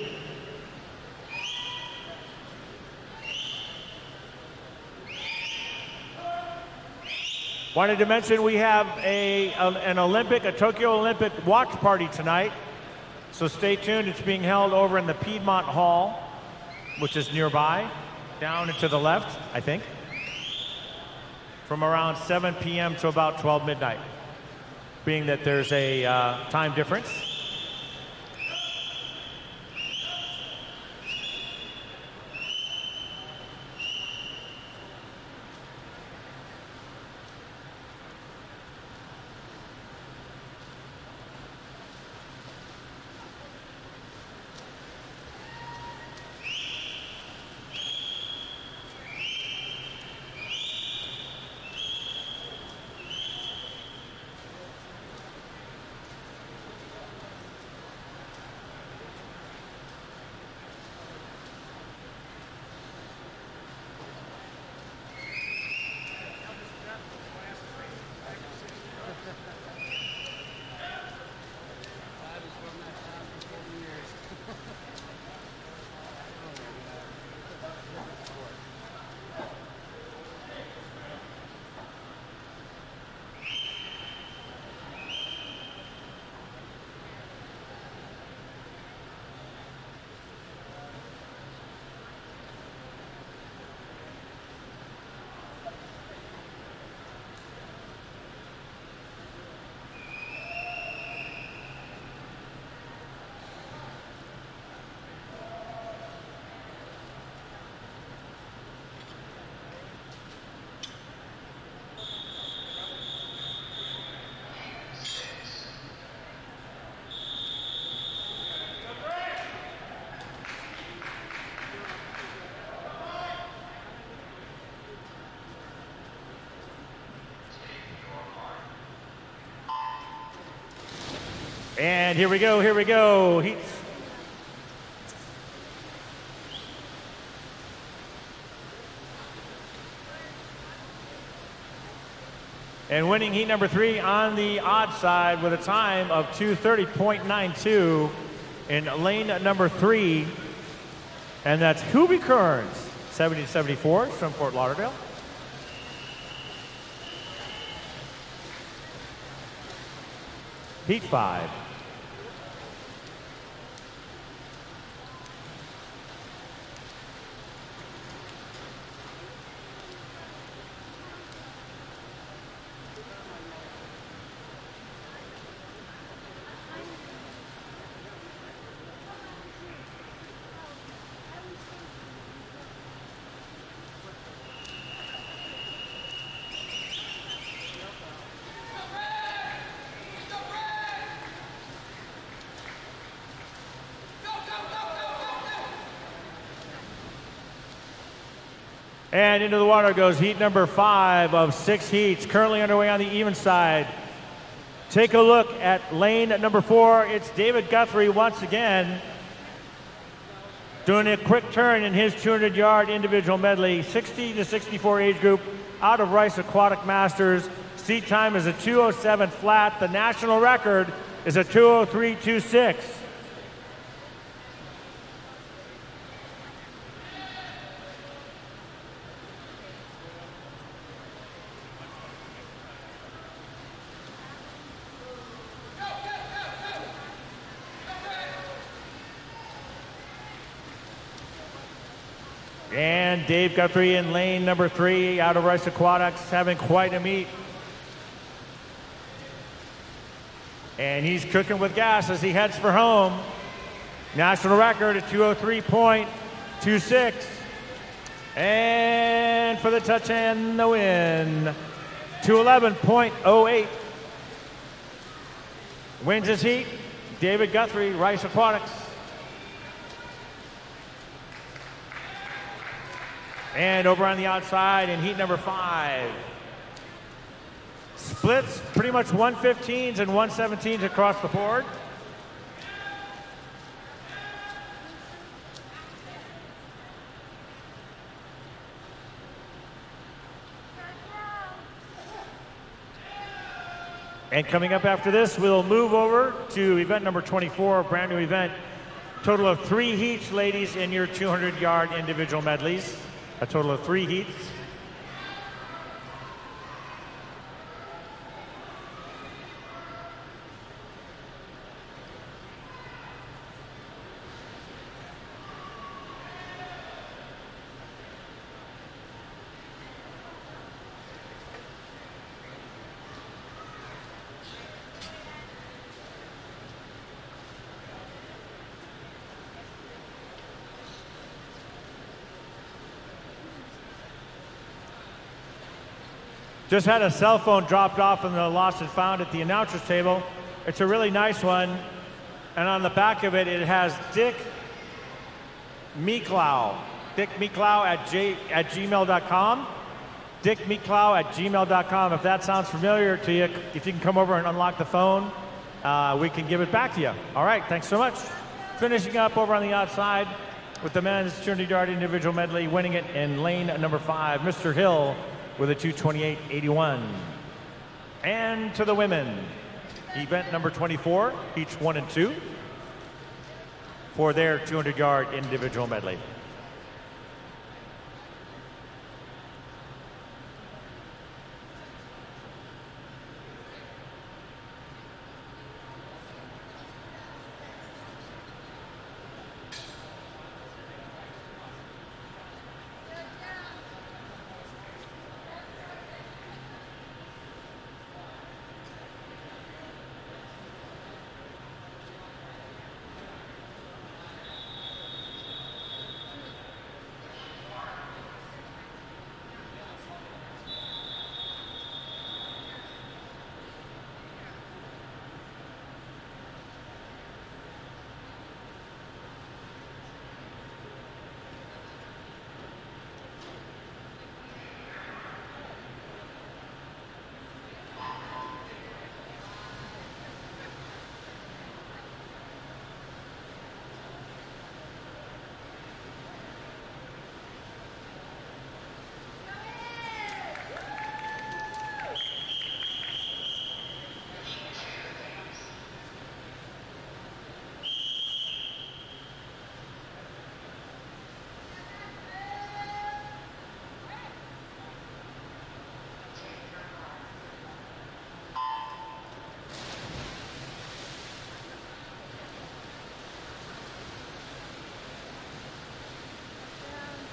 [SPEAKER 1] Wanted to mention we have a Tokyo Olympic watch party tonight So stay tuned. It's being held over in the Piedmont Hall, which is nearby, down and to the left, I think, from around 7 p.m. to about 12 midnight, being that there's a time difference. And here we go. Heats. And winning heat number 3 on the odd side with a time of 2:30.92 in lane number 3. And that's Hubie Kearns, 70-74 from Fort Lauderdale. Heat 5. And into the water goes heat number 5 of 6 heats, currently underway on the even side. Take a look at lane number 4. It's David Guthrie once again doing a quick turn in his 200-yard individual medley, 60 to 64 age group, out of Rice Aquatic Masters. Seat time is a 2:07 flat. The national record is a 2:03.26. And Dave Guthrie in lane number 3 out of Rice Aquatics, having quite a meet. And he's cooking with gas as he heads for home. National record at 2:03.26. And for the touch and the win, 2:11.08. Wins his heat, David Guthrie, Rice Aquatics. And over on the outside in heat number 5. Splits pretty much 115s and 117s across the board. And coming up after this, we'll move over to event number 24, a brand new event. Total of 3 heats, ladies, in your 200-yard individual medleys. A total of 3 heats. Just had a cell phone dropped off in the lost and found at the announcer's table. It's a really nice one. And on the back of it, it has Dick Meeklow. Dick Meeklow at gmail.com. Dick Meeklow at gmail.com. If that sounds familiar to you, if you can come over and unlock the phone, we can give it back to you. All right, thanks so much. Finishing up over on the outside with the men's 200-yard individual medley, winning it in lane number 5, Mr. Hill with a 2:28.81. And to the women, event number 24, heats 1 and 2, for their 200-yard individual medley.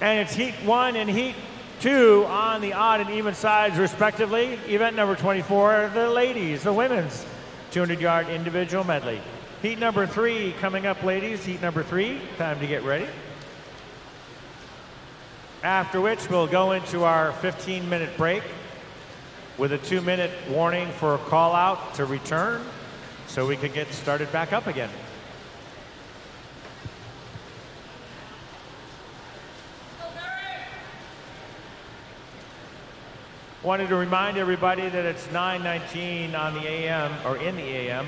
[SPEAKER 1] And it's heat 1 and heat 2 on the odd and even sides, respectively. Event number 24, the ladies, the women's 200-yard individual medley. Heat number 3 coming up, ladies. Heat number 3, time to get ready. After which we'll go into our 15-minute break with a 2-minute warning for a call out to return so we can get started back up again. Wanted to remind everybody that it's 9:19 on the AM, or in the AM,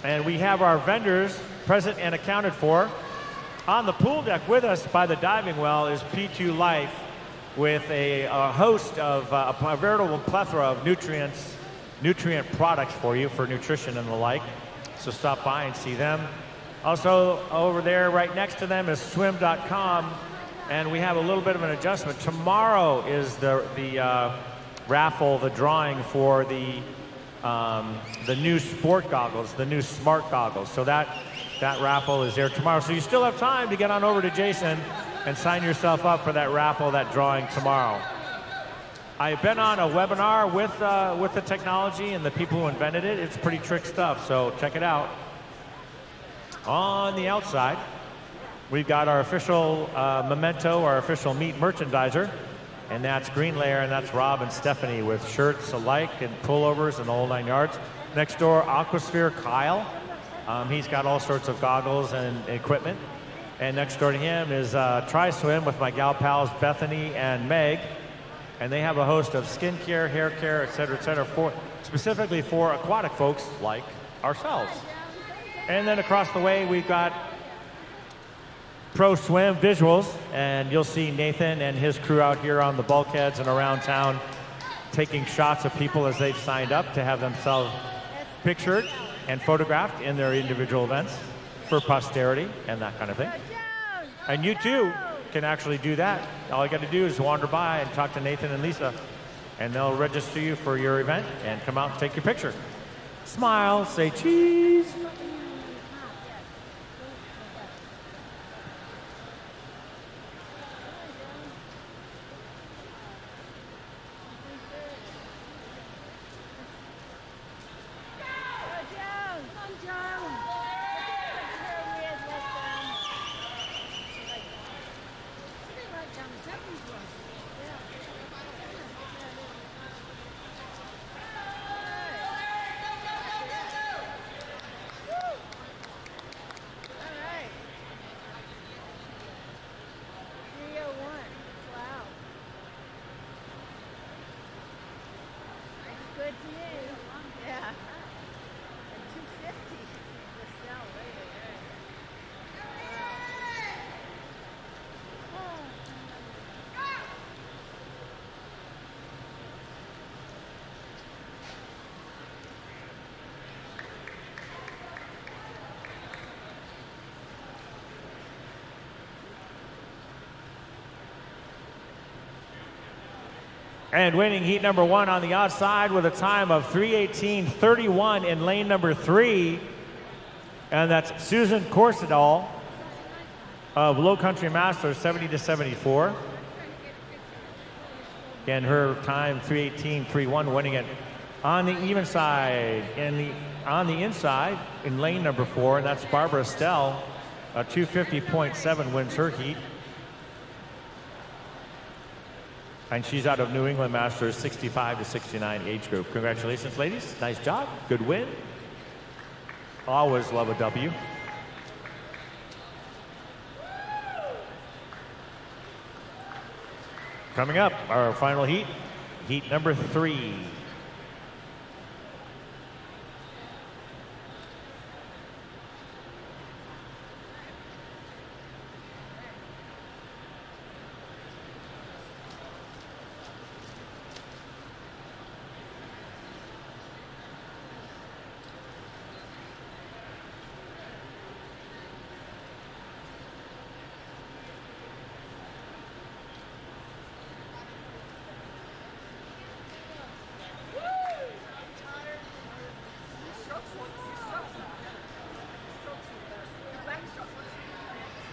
[SPEAKER 1] and we have our vendors present and accounted for. On the pool deck with us by the diving well is P2 Life with a host of a veritable plethora of nutrient products for you for nutrition and the like. So stop by and see them. Also over there right next to them is swim.com, and we have a little bit of an adjustment. Tomorrow is the raffle, the drawing for the new sport goggles, the new smart goggles. So that raffle is there tomorrow. So you still have time to get on over to Jason and sign yourself up for that raffle, that drawing tomorrow. I've been on a webinar with the technology and the people who invented it. It's pretty trick stuff, so check it out. On the outside, we've got our official memento, our official meat merchandiser. And that's Green Layer, and that's Rob and Stephanie with shirts alike and pullovers and the whole 9 yards. Next door, Aquasphere Kyle. He's got all sorts of goggles and equipment. And next door to him is Try Swim with my gal pals Bethany and Meg. And they have a host of skincare, hair care, et cetera, specifically for aquatic folks like ourselves. And then across the way, we've got Pro Swim Visuals, and you'll see Nathan and his crew out here on the bulkheads and around town taking shots of people as they've signed up to have themselves pictured and photographed in their individual events for posterity and that kind of thing. And you too can actually do that. All you got to do is wander by and talk to Nathan and Lisa, and they'll register you for your event and come out and take your picture. Smile, say cheese.
[SPEAKER 3] good to me. Yeah. And 250. Just now, later.
[SPEAKER 1] And winning heat number 1 on the outside with a time of 3:18.31 in lane number 3. And that's Susan Corsadal of Low Country Masters, 70-74. Again, her time 3:18.31, winning it on the even side. On the inside in lane number 4, and that's Barbara Stell. 250.7 wins her heat. And she's out of New England Masters, 65-69 age group. Congratulations, ladies. Nice job. Good win. Always love a W. Coming up, our final heat, heat number 3.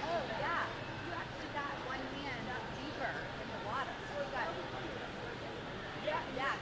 [SPEAKER 3] Oh, yeah. You actually got one hand up deeper in the water. Yeah, yeah.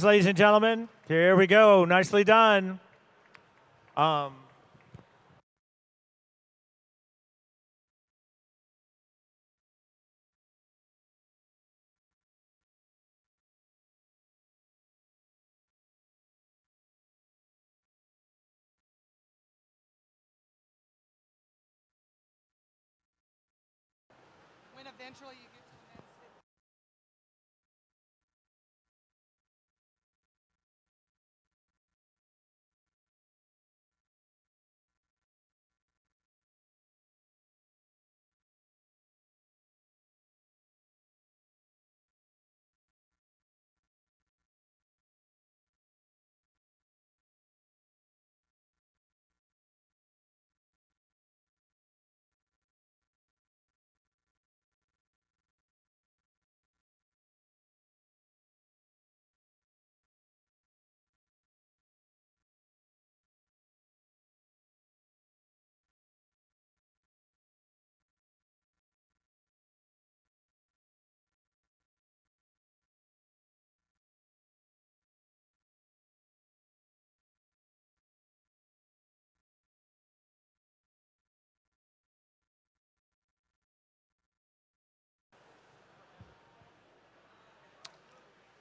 [SPEAKER 1] Ladies and gentlemen, here we go. Nicely done.
[SPEAKER 5] When eventually you get to the men's sit.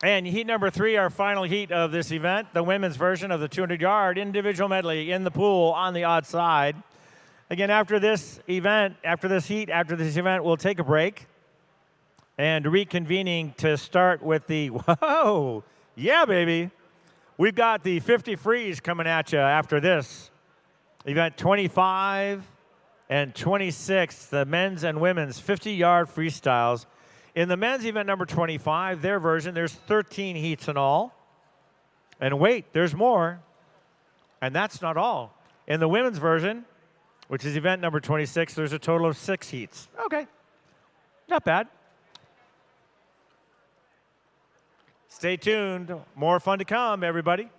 [SPEAKER 1] And heat number 3, our final heat of this event, the women's version of the 200-yard individual medley in the pool on the odd side. Again, after this event, after this event, we'll take a break. And reconvening to start with the, whoa, yeah, baby. We've got the 50 freeze coming at you after this. Event 25 and 26, the men's and women's 50-yard freestyles. In the men's event number 25, their version, there's 13 heats in all. And wait, there's more. And that's not all. In the women's version, which is event number 26, there's a total of 6 heats. Okay, not bad. Stay tuned. More fun to come, everybody.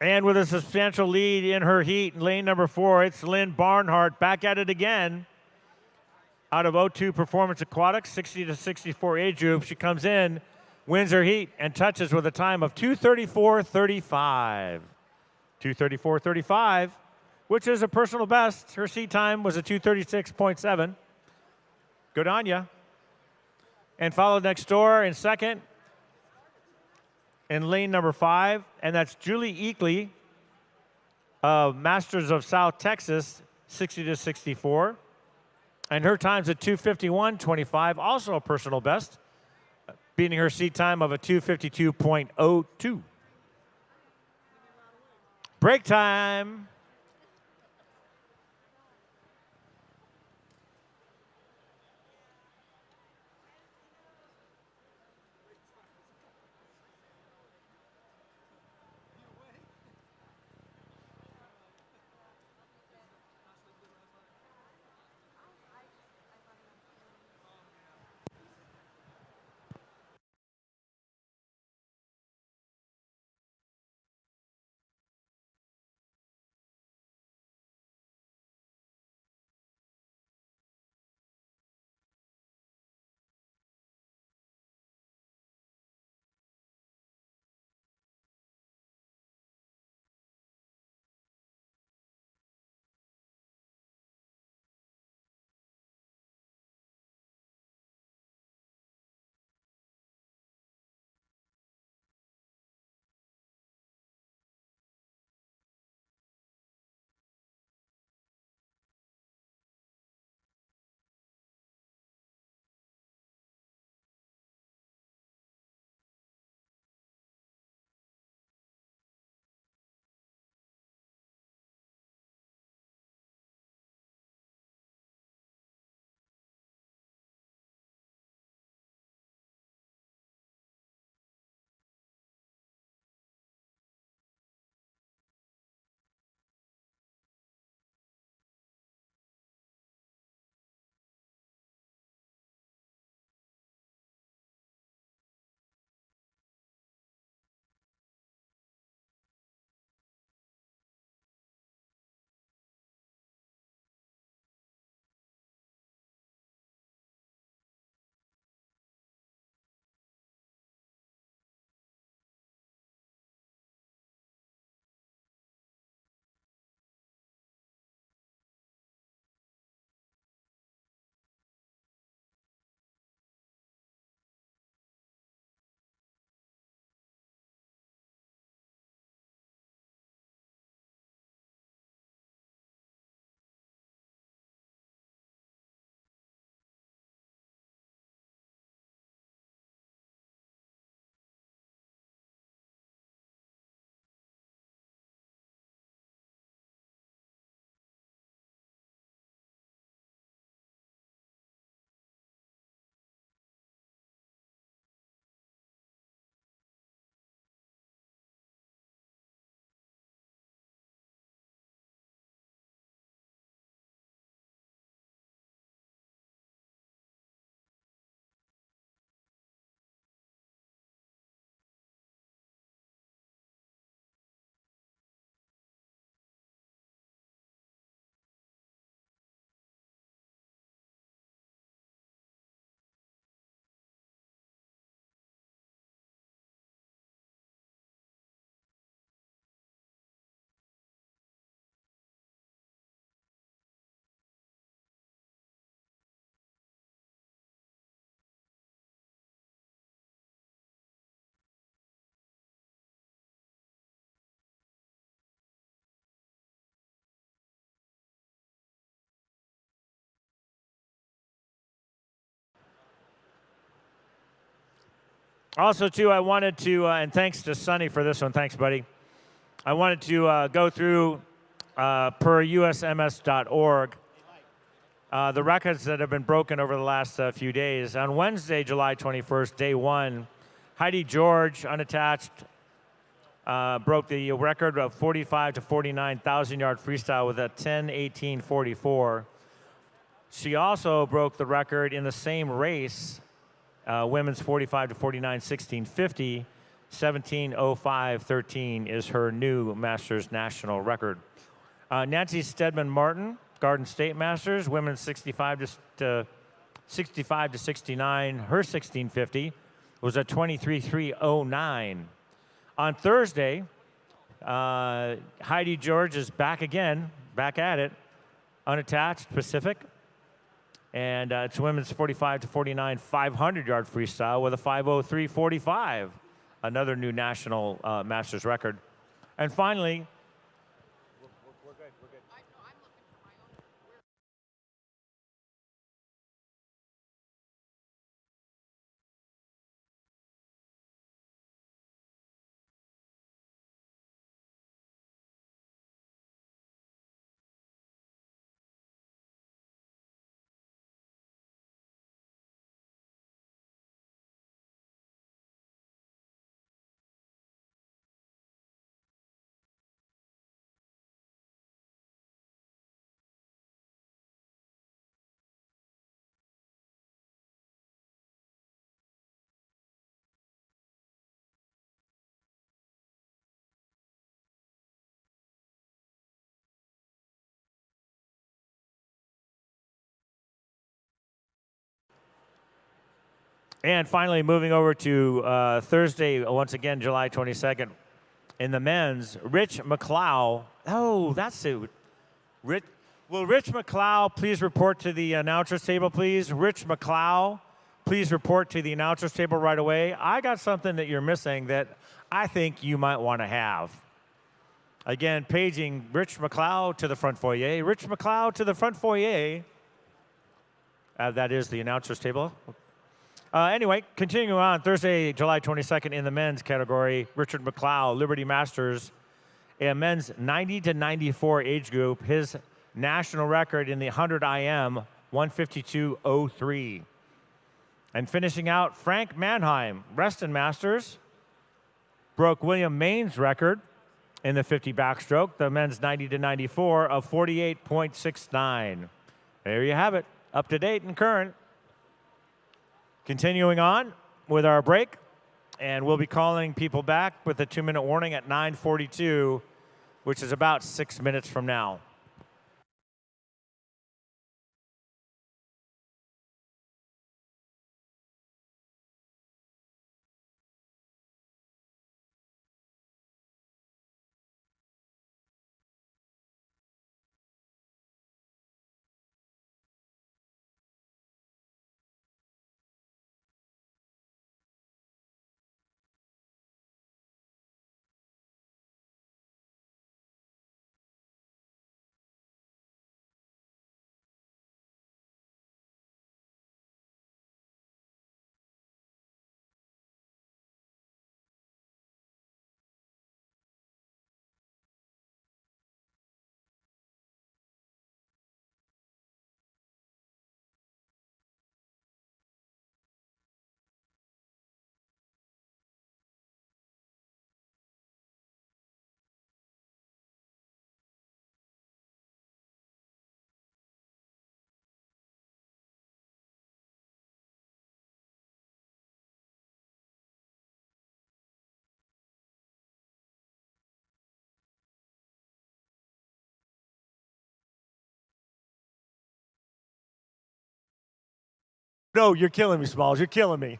[SPEAKER 1] And with a substantial lead in her heat in lane number 4, it's Lynn Barnhart back at it again. Out of O2 Performance Aquatics, 60 to 64 age group, she comes in, wins her heat, and touches with a time of 2:34.35. 2:34.35, which is a personal best. Her seat time was a 2:36.7. Good on ya. And followed next door in second in lane number 5, and that's Julie Eakley of Masters of South Texas, 60 to 64. And her time's at 2:51.25, also a personal best, beating her seat time of a 2:52.02. Break time. Also, too, I wanted to, and thanks to Sonny for this one. Thanks, buddy. I wanted to go through per USMS.org the records that have been broken over the last few days. On Wednesday, July 21st, day one, Heidi George, unattached, broke the record of 45 to 49,000 yard freestyle with a 10:18:44. She also broke the record in the same race, women's 45 to 49, 16:50. 17:05:13 is her new Masters national record. Nancy Stedman Martin, Garden State Masters, women's 65 to 69. Her 16:50 was a 23:3:09. On Thursday, Heidi George is back again, back at it, unattached, Pacific. And it's women's 45 to 49, 500 yard freestyle with a 5:03:45, another new national Masters record. And finally, we're good.
[SPEAKER 5] I'm looking for my own.
[SPEAKER 1] And finally, moving over to Thursday, once again, July 22nd, in the men's, Rich McLeod. Oh, that's it. Will Rich McLeod please report to the announcer's table, please? Rich McLeod, please report to the announcer's table right away. I got something that you're missing that I think you might want to have. Again, paging Rich McLeod to the front foyer. Rich McLeod to the front foyer. That is the announcer's table. Anyway, continuing on, Thursday, July 22nd, in the men's category, Richard McLeod, Liberty Masters, a men's 90 to 94 age group. His national record in the 100 IM, 152.03. And finishing out, Frank Mannheim, Reston Masters, broke William Maine's record in the 50 backstroke, the men's 90 to 94 of 48.69. There you have it, up to date and current. Continuing on with our break, and we'll be calling people back with a 2-minute warning at 9:42, which is about 6 minutes from now. No, you're killing me, Smalls. You're killing me.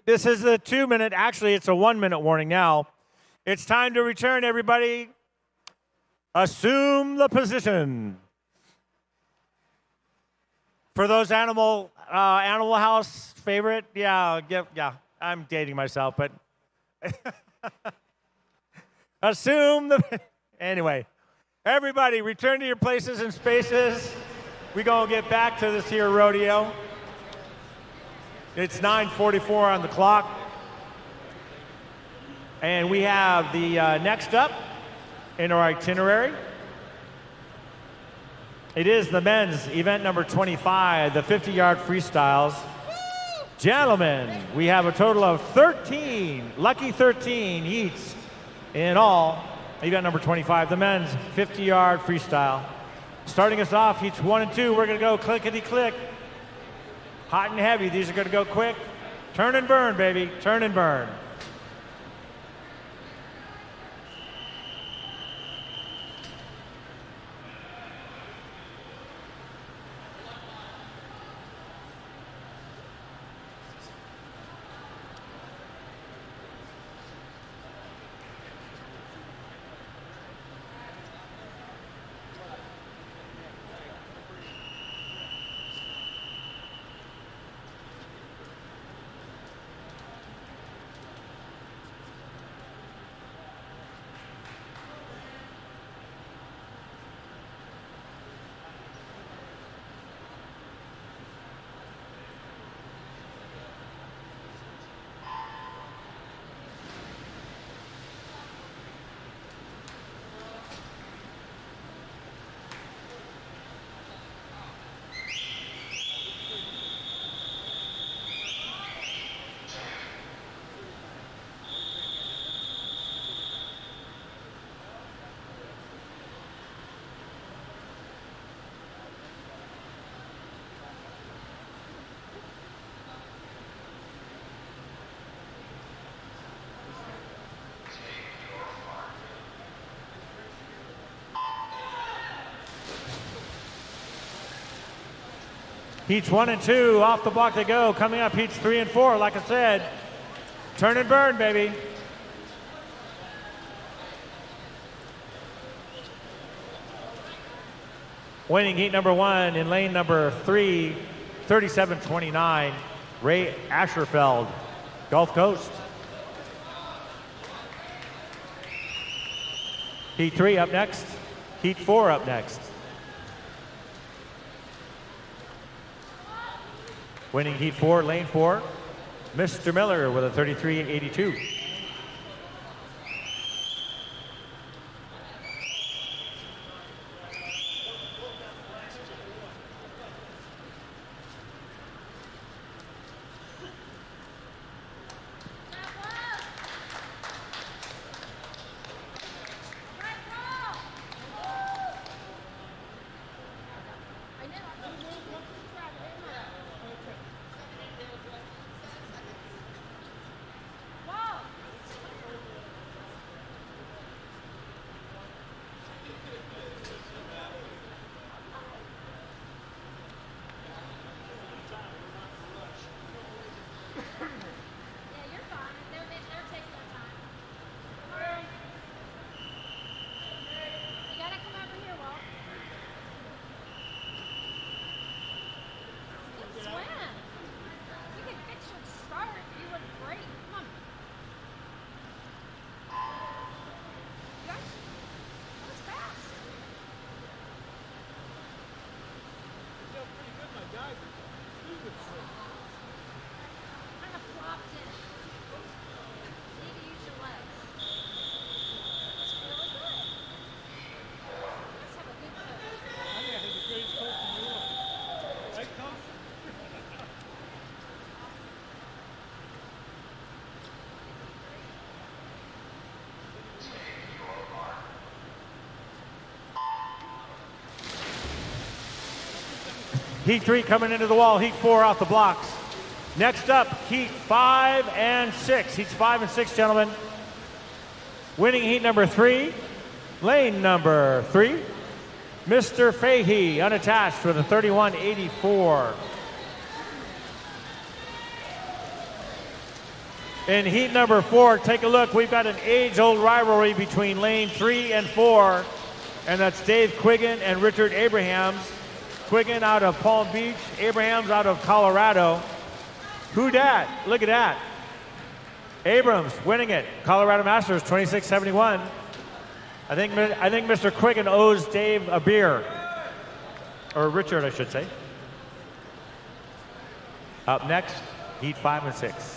[SPEAKER 1] This is the 2 minute, actually, it's a 1 minute warning now. It's time to return, everybody. Assume the position. For those Animal House favorite, yeah, I'm dating myself, but assume the, anyway. Everybody, return to your places and spaces. We're gonna get back to this here rodeo. It's 9:44 on the clock. And we have the next up in our itinerary. It is the men's event number 25, the 50-yard freestyles. Gentlemen, we have a total of 13, lucky 13 heats in all. Event number 25, the men's 50-yard freestyle. Starting us off, heats 1 and 2, we're gonna go clickety-click. Hot and heavy, these are gonna go quick. Turn and burn, baby, turn and burn. Heats 1 and 2, off the block they go. Coming up, heats 3 and 4, like I said. Turn and burn, baby. Winning heat number 1 in lane number 3, 37-29, Ray Asherfeld, Gulf Coast. Heat 3 up next. Heat 4 up next. Winning heat 4, lane 4, Mr. Miller with a 33.82. Heat 3 coming into the wall, heat 4 off the blocks. Next up, heat 5 and 6. Heats 5 and 6, gentlemen. Winning heat number 3, lane number 3, Mr. Fahey, unattached with a 31.84. In heat number 4, take a look. We've got an age-old rivalry between lane 3 and 4, and that's Dave Quiggin and Richard Abrahams. Quiggin out of Palm Beach, Abrahams out of Colorado. Who dat? Look at that. Abrams winning it. Colorado Masters 26-71. I think Mr. Quiggin owes Dave a beer. Or Richard, I should say. Up next, heat 5 and 6.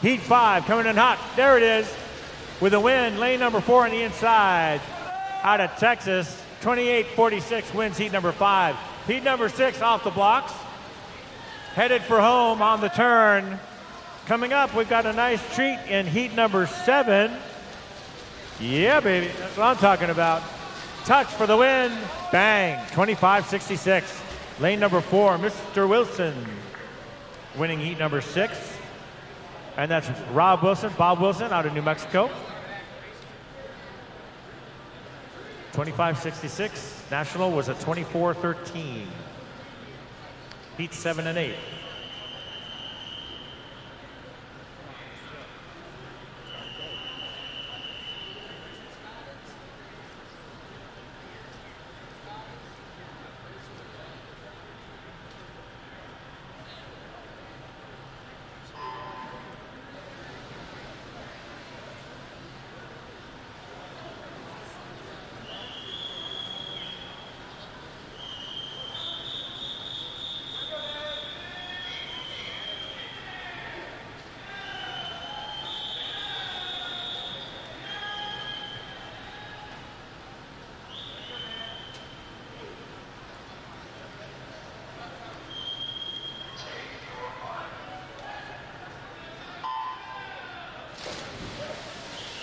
[SPEAKER 1] Heat 5 coming in hot. There it is. With a win, lane number 4 on the inside. Out of Texas, 28-46 wins heat number 5. Heat number 6 off the blocks. Headed for home on the turn. Coming up, we've got a nice treat in heat number 7. Yeah, baby. That's what I'm talking about. Touch for the win. Bang. 25-66. Lane number 4, Mr. Wilson. Winning heat number 6. And that's Bob Wilson out of New Mexico. 25-66. National was a 24-13. Heat 7 and 8.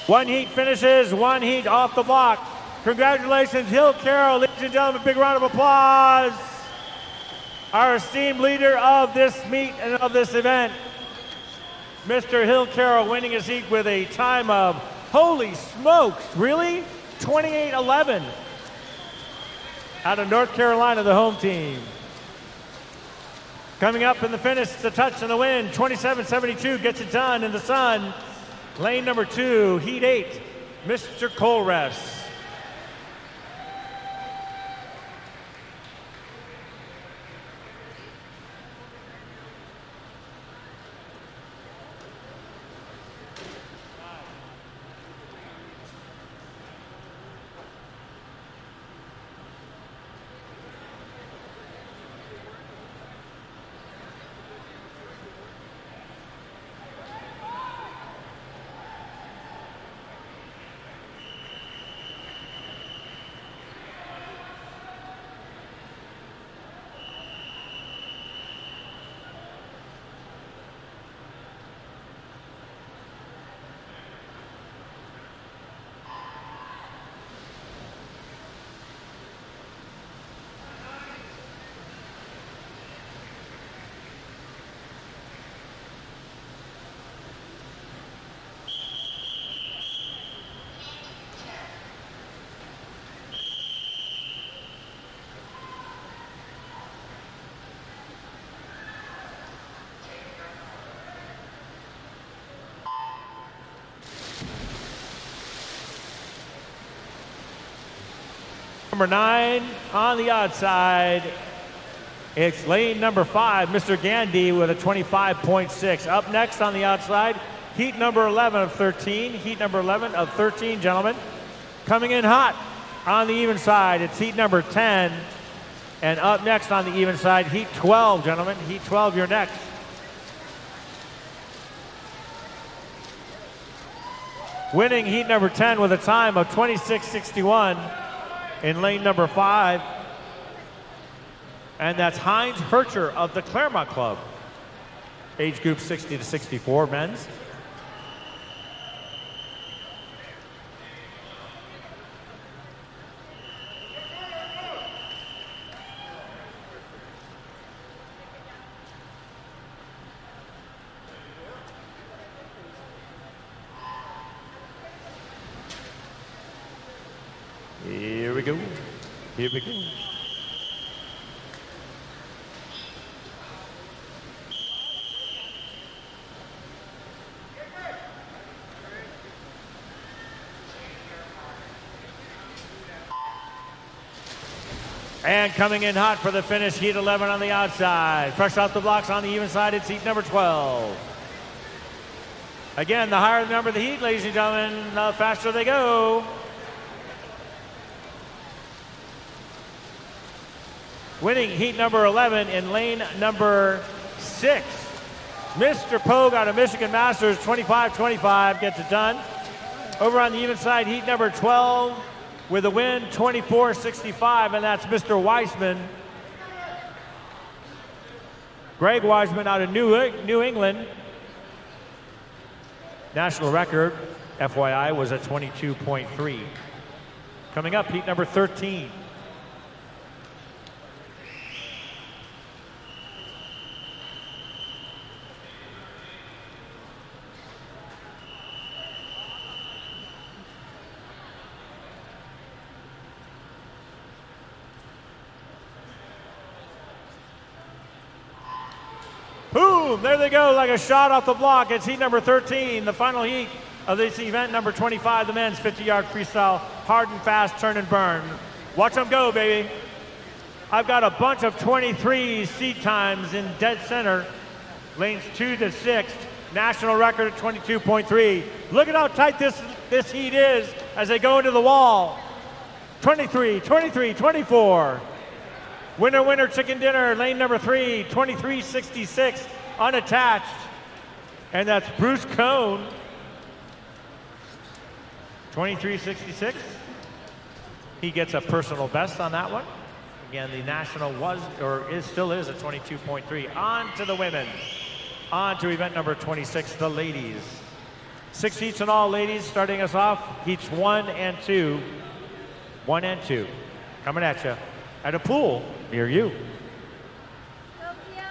[SPEAKER 1] One heat finishes, one heat off the block. Congratulations, Hill Carroll. Ladies and gentlemen, big round of applause. Our esteemed leader of this meet and of this event, Mr. Hill Carroll, winning his heat with a time of, holy smokes, really? 28-11. Out of North Carolina, the home team. Coming up in the finish, the touch and the win, 27-72, gets it done in the sun. Lane number 2, heat 8, Mr. Colress. Number 9 on the outside, It's lane number 5, Mr. Gandhi with a 25.6. Up next on the outside, heat number 11 of 13. Heat number 11 of 13, gentlemen. Coming in hot on the even side, it's heat number 10. And up next on the even side, heat 12, gentlemen. Heat 12, you're next. Winning heat number 10 with a time of 26.61 in lane number 5. And that's Heinz Hercher of the Claremont Club. Age group 60 to 64, men's. Here we go. Here we go. And coming in hot for the finish, heat 11 on the outside. Fresh off the blocks on the even side, it's heat number 12. Again, the higher the number of the heat, ladies and gentlemen, the faster they go. Winning heat number 11 in lane number 6. Mr. Pogue out of Michigan Masters, 25-25, gets it done. Over on the even side, heat number 12 with a win, 24-65, and that's Mr. Weissman. Greg Weissman out of New England. National record, FYI, was at 22.3. Coming up, heat number 13. Boom, there they go, like a shot off the block. It's heat number 13, the final heat of this event, number 25, the men's 50-yard freestyle, hard and fast, turn and burn. Watch them go, baby. I've got a bunch of 23 seat times in dead center, lanes 2 to 6, national record at 22.3. Look at how tight this heat is as they go into the wall. 23, 23, 24. Winner, winner, chicken dinner, lane number 3, 23.66, unattached. And that's Bruce Cohn. 23.66. He gets a personal best on that one. Again, the national was, or still is, at 22.3. On to the women. On to event number 26, the ladies. 6 heats in all, ladies, starting us off. Heats 1 and 2. 1 and 2. Coming at you. At a pool near you.
[SPEAKER 3] Go, Fiona.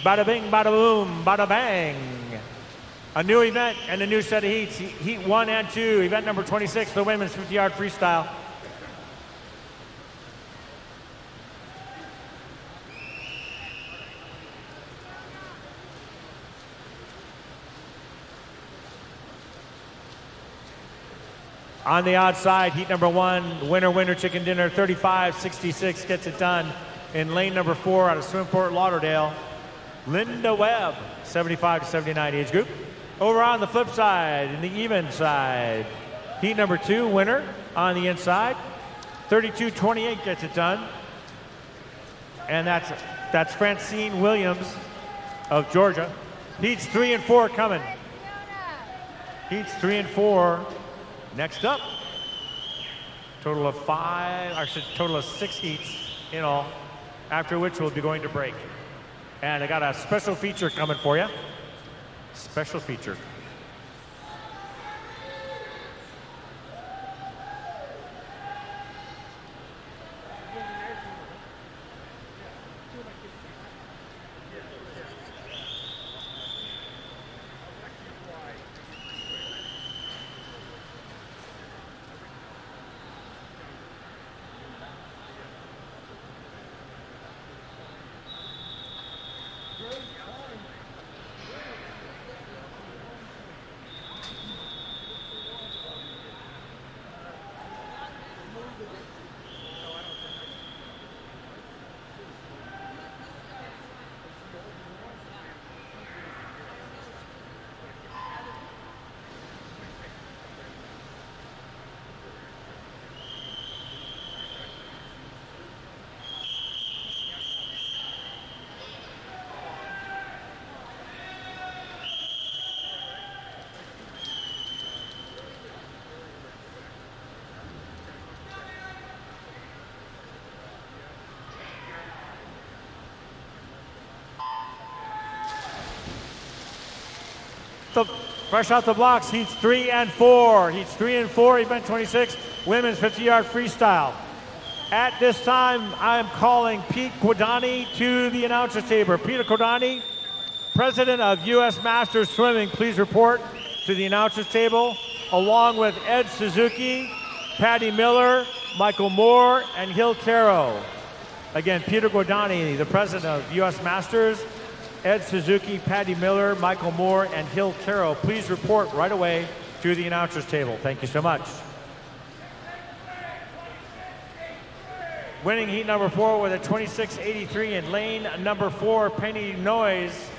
[SPEAKER 1] Bada bing, bada boom, bada bang. A new event and a new set of heats. Heat 1 and 2, event number 26, the women's 50-yard freestyle. On the outside, heat number 1, winner, winner, chicken dinner, 35-66 gets it done. In lane number 4 out of Swimport Lauderdale, Linda Webb, 75 to 79 age group. Over on the flip side, in the even side, heat number 2 winner on the inside, 32:28 gets it done. And that's Francine Williams of Georgia. Heats 3 and 4 coming. Heats 3 and 4 next up. Total of 6 heats in all, after which we'll be going to break. And I got a special feature coming for you. Special feature. Fresh out the blocks, heats 3 and 4. Heats 3 and 4, event 26, women's 50-yard freestyle. At this time, I am calling Pete Guadani to the announcer's table. Peter Guadani, president of US Masters Swimming, please report to the announcer's table, along with Ed Suzuki, Patty Miller, Michael Moore, and Hill Caro. Again, Peter Guadani, the president of US Masters, Ed Suzuki, Patty Miller, Michael Moore, and Hill Caro. Please report right away to the announcer's table. Thank you so much. Winning heat number 4 with a 26.83 in lane number 4, Penny Noyes.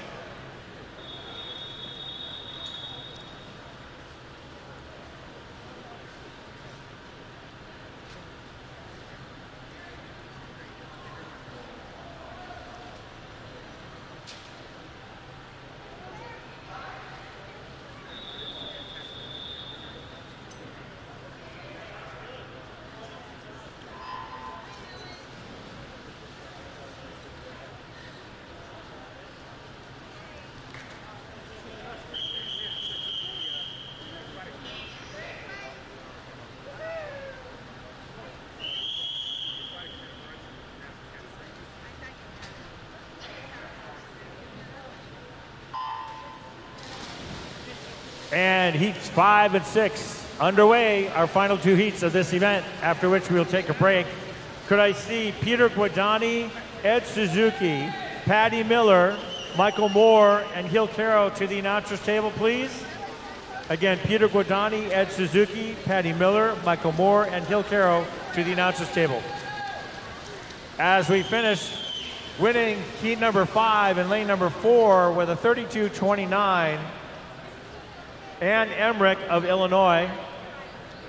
[SPEAKER 1] And heats 5 and 6 underway, our final 2 heats of this event, after which we'll take a break. Could I see Peter Guadani, Ed Suzuki, Patty Miller, Michael Moore, and Hill Caro to the announcer's table, please? Again, Peter Guadani, Ed Suzuki, Patty Miller, Michael Moore, and Hill Caro to the announcer's table. As we finish, winning heat number 5 and lane number 4 with a 32.29, Ann Emmerich of Illinois,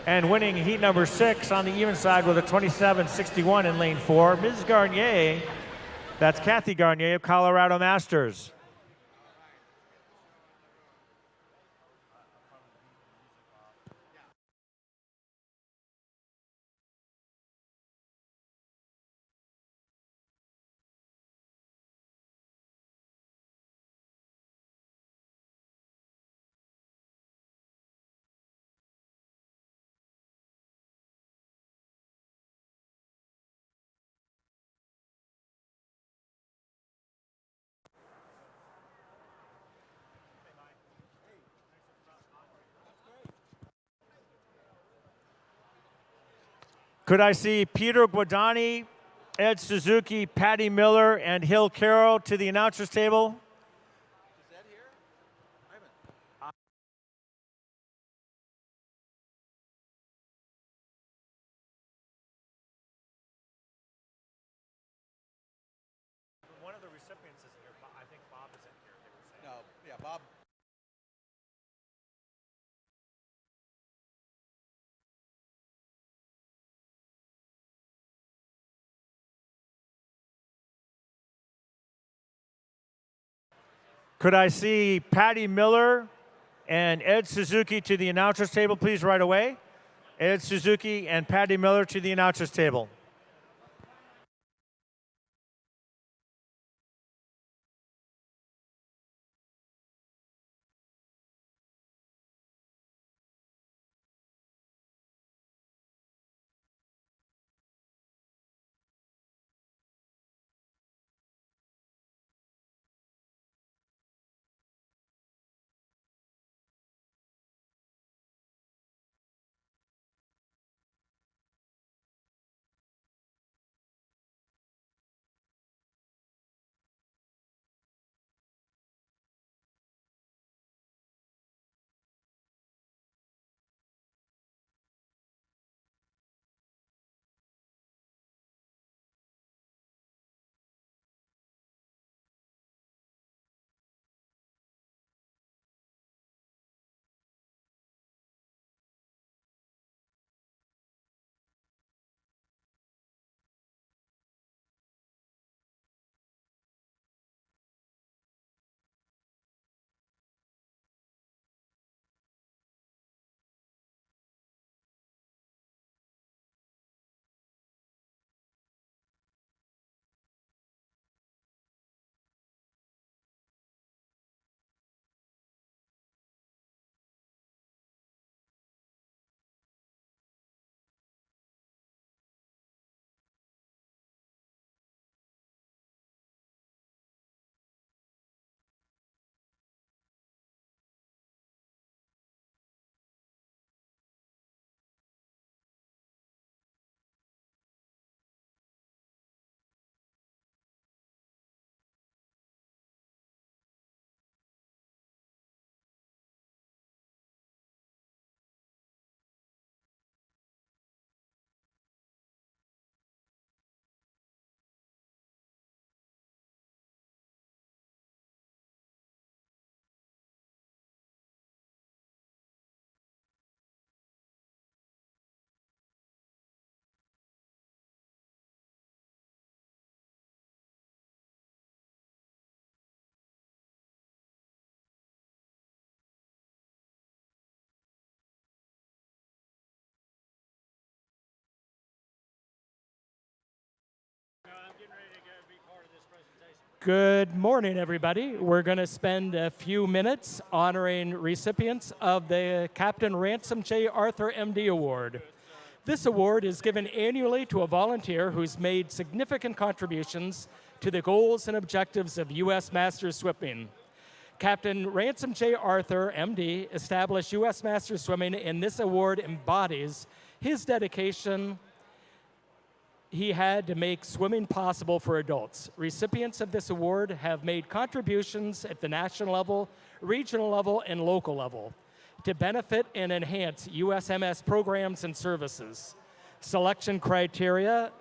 [SPEAKER 1] and winning heat number 6 on the even side with a 27.61 in lane 4, Ms. Garnier. That's Kathy Garnier of Colorado Masters. Could I see Peter Guadani, Ed Suzuki, Patty Miller, and Hill Caro to the announcer's table? Could I see Patty Miller and Ed Suzuki to the announcers table, please, right away? Ed Suzuki and Patty Miller to the announcers table.
[SPEAKER 6] Good morning, everybody. We're going to spend a few minutes honoring recipients of the Captain Ransom J. Arthur, MD Award. This award is given annually to a volunteer who's made significant contributions to the goals and objectives of U.S. Masters Swimming. Captain Ransom J. Arthur, MD, established U.S. Masters Swimming, and this award embodies his dedication he had to make swimming possible for adults. Recipients of this award have made contributions at the national level, regional level, and local level to benefit and enhance USMS programs and services. Selection criteria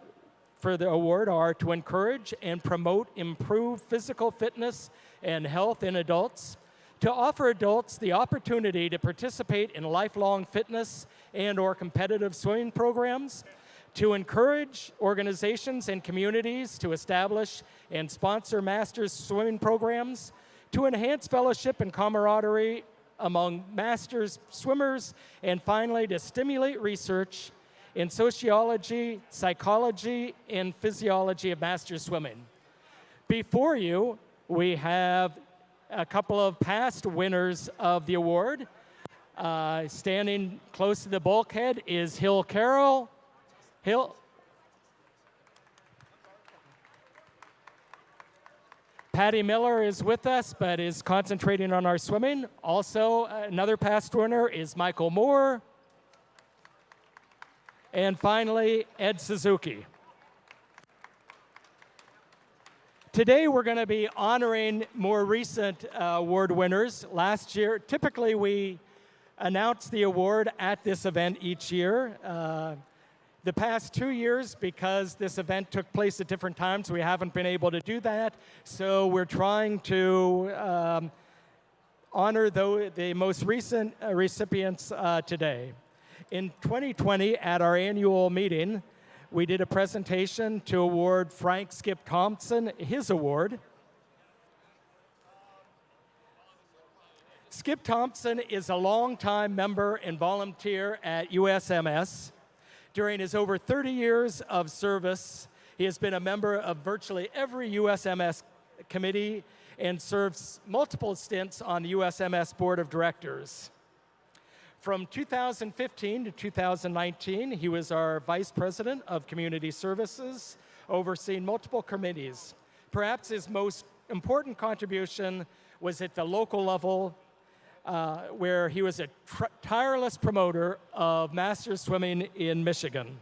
[SPEAKER 6] for the award are to encourage and promote improved physical fitness and health in adults, to offer adults the opportunity to participate in lifelong fitness and/or competitive swimming programs, to encourage organizations and communities to establish and sponsor masters swimming programs, to enhance fellowship and camaraderie among masters swimmers, and finally, to stimulate research in sociology, psychology, and physiology of masters swimming. Before you, we have a couple of past winners of the award. Standing close to the bulkhead is Hill Carroll. Patty Miller is with us, but is concentrating on our swimming. Also, another past winner is Michael Moore. And finally, Ed Suzuki. Today, we're going to be honoring more recent award winners. Last year, typically we announce the award at this event each year. The past 2 years, because this event took place at different times, we haven't been able to do that. So we're trying to honor the most recent recipients today. In 2020, at our annual meeting, we did a presentation to award Frank Skip Thompson his award. Skip Thompson is a longtime member and volunteer at USMS. During his over 30 years of service, he has been a member of virtually every USMS committee and serves multiple stints on the USMS Board of Directors. From 2015 to 2019, he was our Vice President of Community Services, overseeing multiple committees. Perhaps his most important contribution was at the local level, where he was a tireless promoter of masters swimming in Michigan.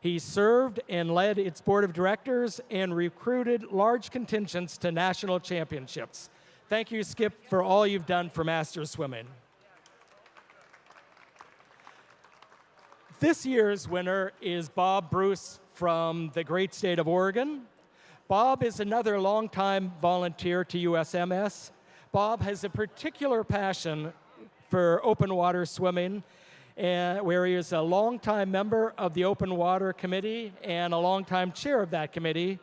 [SPEAKER 6] He served and led its board of directors and recruited large contingents to national championships. Thank you, Skip, for all you've done for masters swimming. This year's winner is Bob Bruce from the great state of Oregon. Bob is another longtime volunteer to USMS. Bob has a particular passion for open water swimming, where he is a longtime member of the Open Water Committee and a longtime chair of that committee,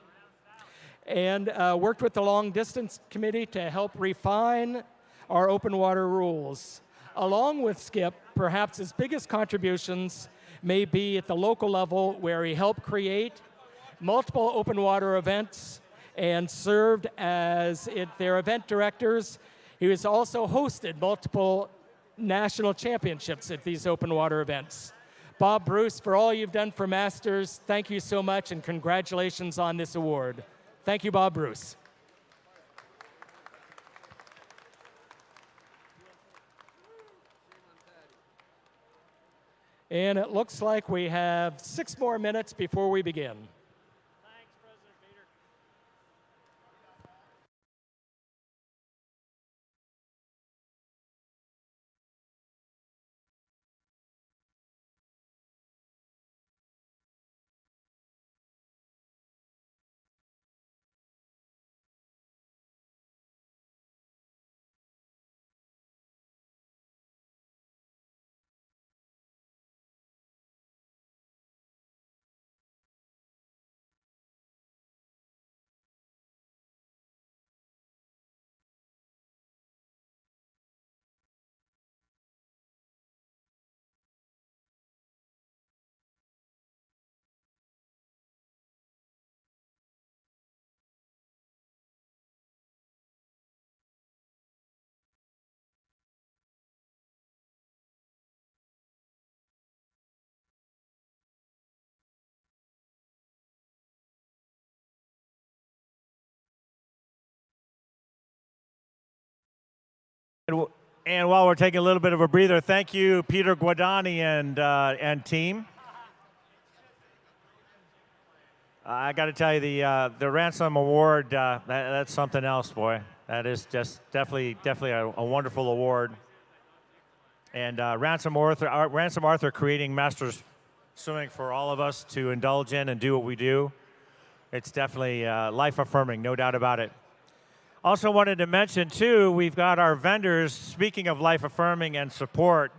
[SPEAKER 6] and worked with the Long Distance Committee to help refine our open water rules. Along with Skip, perhaps his biggest contributions may be at the local level, where he helped create multiple open water events and served as their event directors. He has also hosted multiple national championships at these open water events. Bob Bruce, for all you've done for Masters, thank you so much and congratulations on this award. Thank you, Bob Bruce. And it looks like we have 6 more minutes before we begin.
[SPEAKER 1] Thanks, President Peter. And while we're taking a little bit of a breather, thank you, Peter Guadani and team. I got to tell you, the Ransom Award, that's something else, boy. That is just definitely a wonderful award. And Ransom Arthur creating Masters Swimming for all of us to indulge in and do what we do. It's definitely life-affirming, no doubt about it. Also wanted to mention, too, we've got our vendors, speaking of life-affirming and support,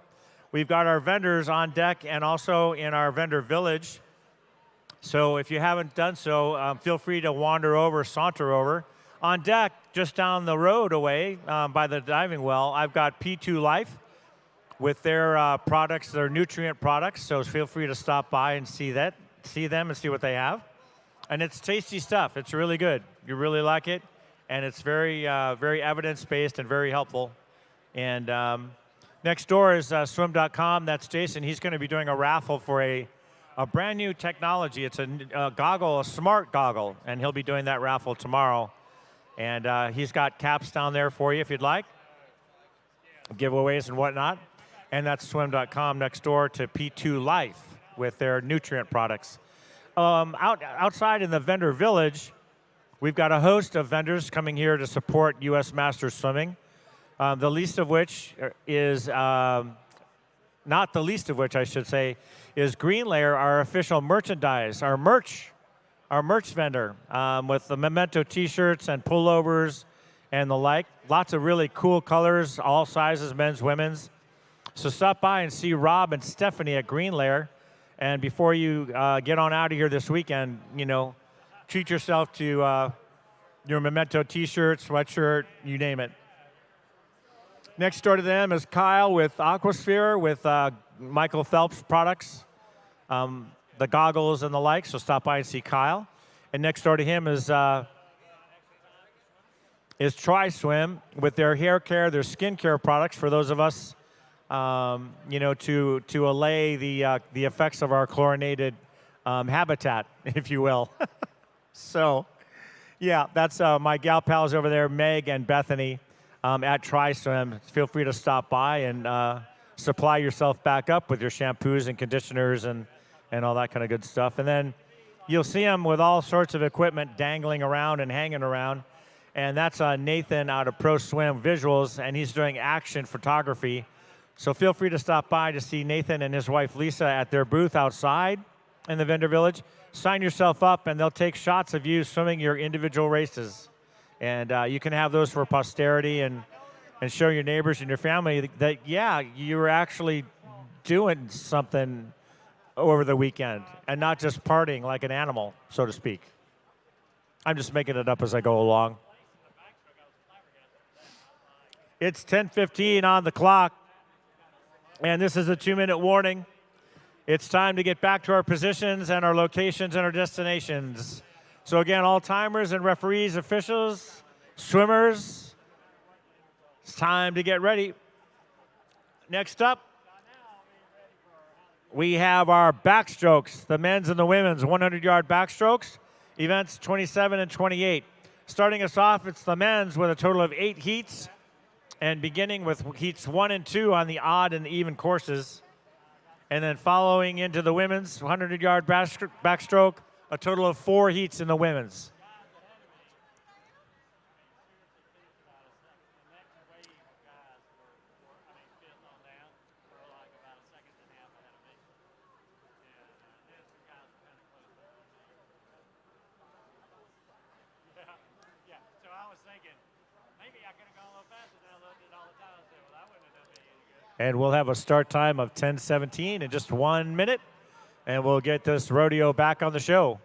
[SPEAKER 1] we've got our vendors on deck and also in our vendor village. So if you haven't done so, feel free to wander over, saunter over. On deck, just down the road away by the diving well, I've got P2 Life with their products, their nutrient products. So feel free to stop by and see them and see what they have. And it's tasty stuff. It's really good. You really like it. And it's very evidence-based and very helpful. And next door is swim.com. That's Jason. He's going to be doing a raffle for a brand new technology. It's a goggle, a smart goggle, and he'll be doing that raffle tomorrow. And he's got caps down there for you if you'd like, giveaways and whatnot. And that's swim.com next door to P2 Life with their nutrient products. Outside in the vendor village, we've got a host of vendors coming here to support U.S. Masters Swimming. The least of which is, not the least of which I should say, is Green Layer, our official merchandise, our merch vendor, with the Memento T-shirts and pullovers and the like. Lots of really cool colors, all sizes, men's, women's. So stop by and see Rob and Stephanie at Green Layer. And before you get on out of here this weekend, treat yourself to your Memento T-shirt, sweatshirt, you name it. Next door to them is Kyle with Aquasphere with Michael Phelps products, the goggles and the like. So stop by and see Kyle. And next door to him is TriSwim with their hair care, their skin care products for those of us, to allay the effects of our chlorinated habitat, if you will. So, yeah, that's my gal pals over there, Meg and Bethany at TriSwim. Feel free to stop by and supply yourself back up with your shampoos and conditioners and all that kind of good stuff. And then you'll see them with all sorts of equipment dangling around and hanging around. And that's Nathan out of Pro Swim Visuals, and he's doing action photography. So feel free to stop by to see Nathan and his wife Lisa at their booth outside in the vendor village. Sign yourself up, and they'll take shots of you swimming your individual races. And you can have those for posterity and show your neighbors and your family that, yeah, you were actually doing something over the weekend and not just partying like an animal, so to speak. I'm just making it up as I go along. It's 10:15 on the clock, and this is a 2-minute warning. It's time to get back to our positions and our locations and our destinations. So again, all timers and referees, officials, swimmers, it's time to get ready. Next up, we have our backstrokes, the men's and the women's 100-yard backstrokes, events 27 and 28. Starting us off, it's the men's with a total of 8 heats, and beginning with heats 1 and 2 on the odd and even courses. And then following into the women's 100-yard backstroke, a total of 4 heats in the women's. And we'll have a start time of 10:17 in just 1 minute, and we'll get this rodeo back on the show.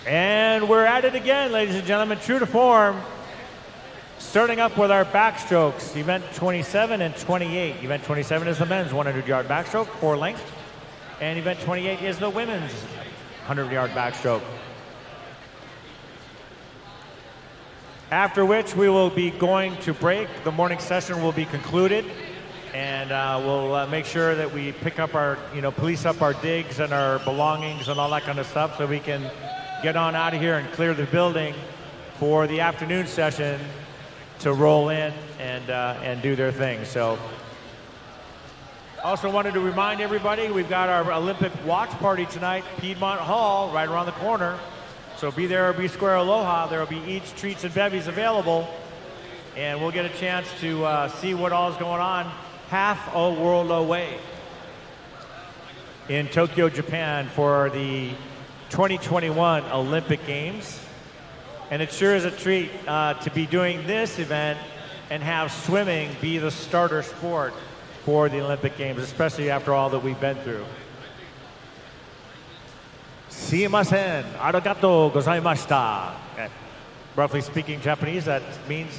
[SPEAKER 1] And we're at it again, ladies and gentlemen, true to form. Starting up with our backstrokes, event 27 and 28. Event 27 is the men's 100-yard backstroke, 4 lengths. And event 28 is the women's 100-yard backstroke. After which we will be going to break. The morning session will be concluded. And we'll make sure that we pick up our, police up our digs and our belongings and all that kind of stuff so we can get on out of here and clear the building for the afternoon session to roll in and do their thing. So also wanted to remind everybody we've got our Olympic watch party tonight, Piedmont Hall, right around the corner. So be there or be square aloha. There will be eats, treats, and bevies available. And we'll get a chance to see what all is going on half a world away in Tokyo, Japan for the 2021 Olympic Games. And it sure is a treat to be doing this event and have swimming be the starter sport for the Olympic Games, especially after all that we've been through. Sumimasen, arigatou gozaimashita. Roughly speaking Japanese, that means,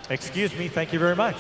[SPEAKER 1] excuse me, thank you very much.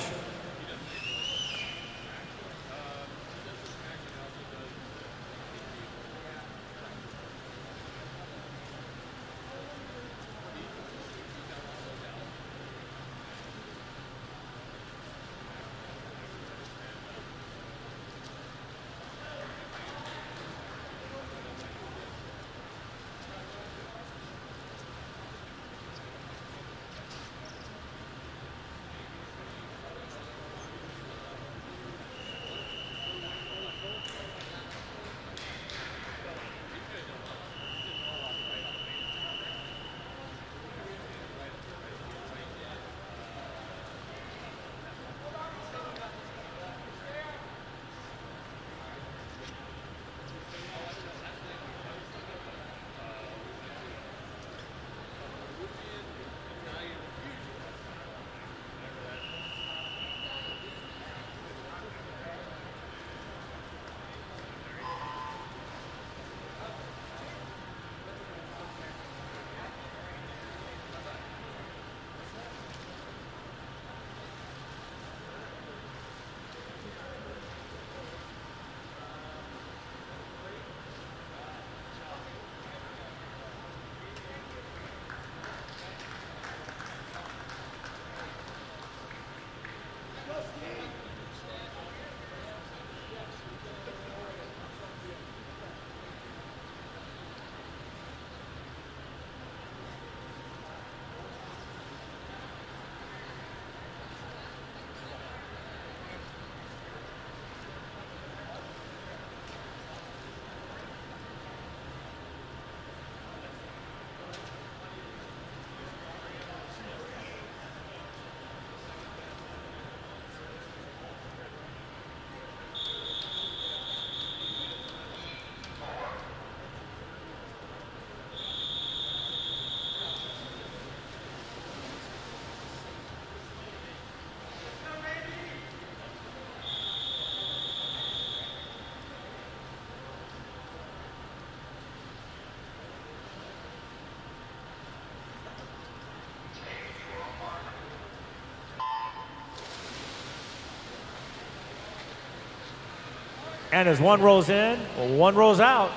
[SPEAKER 1] And as one rolls in, one rolls out.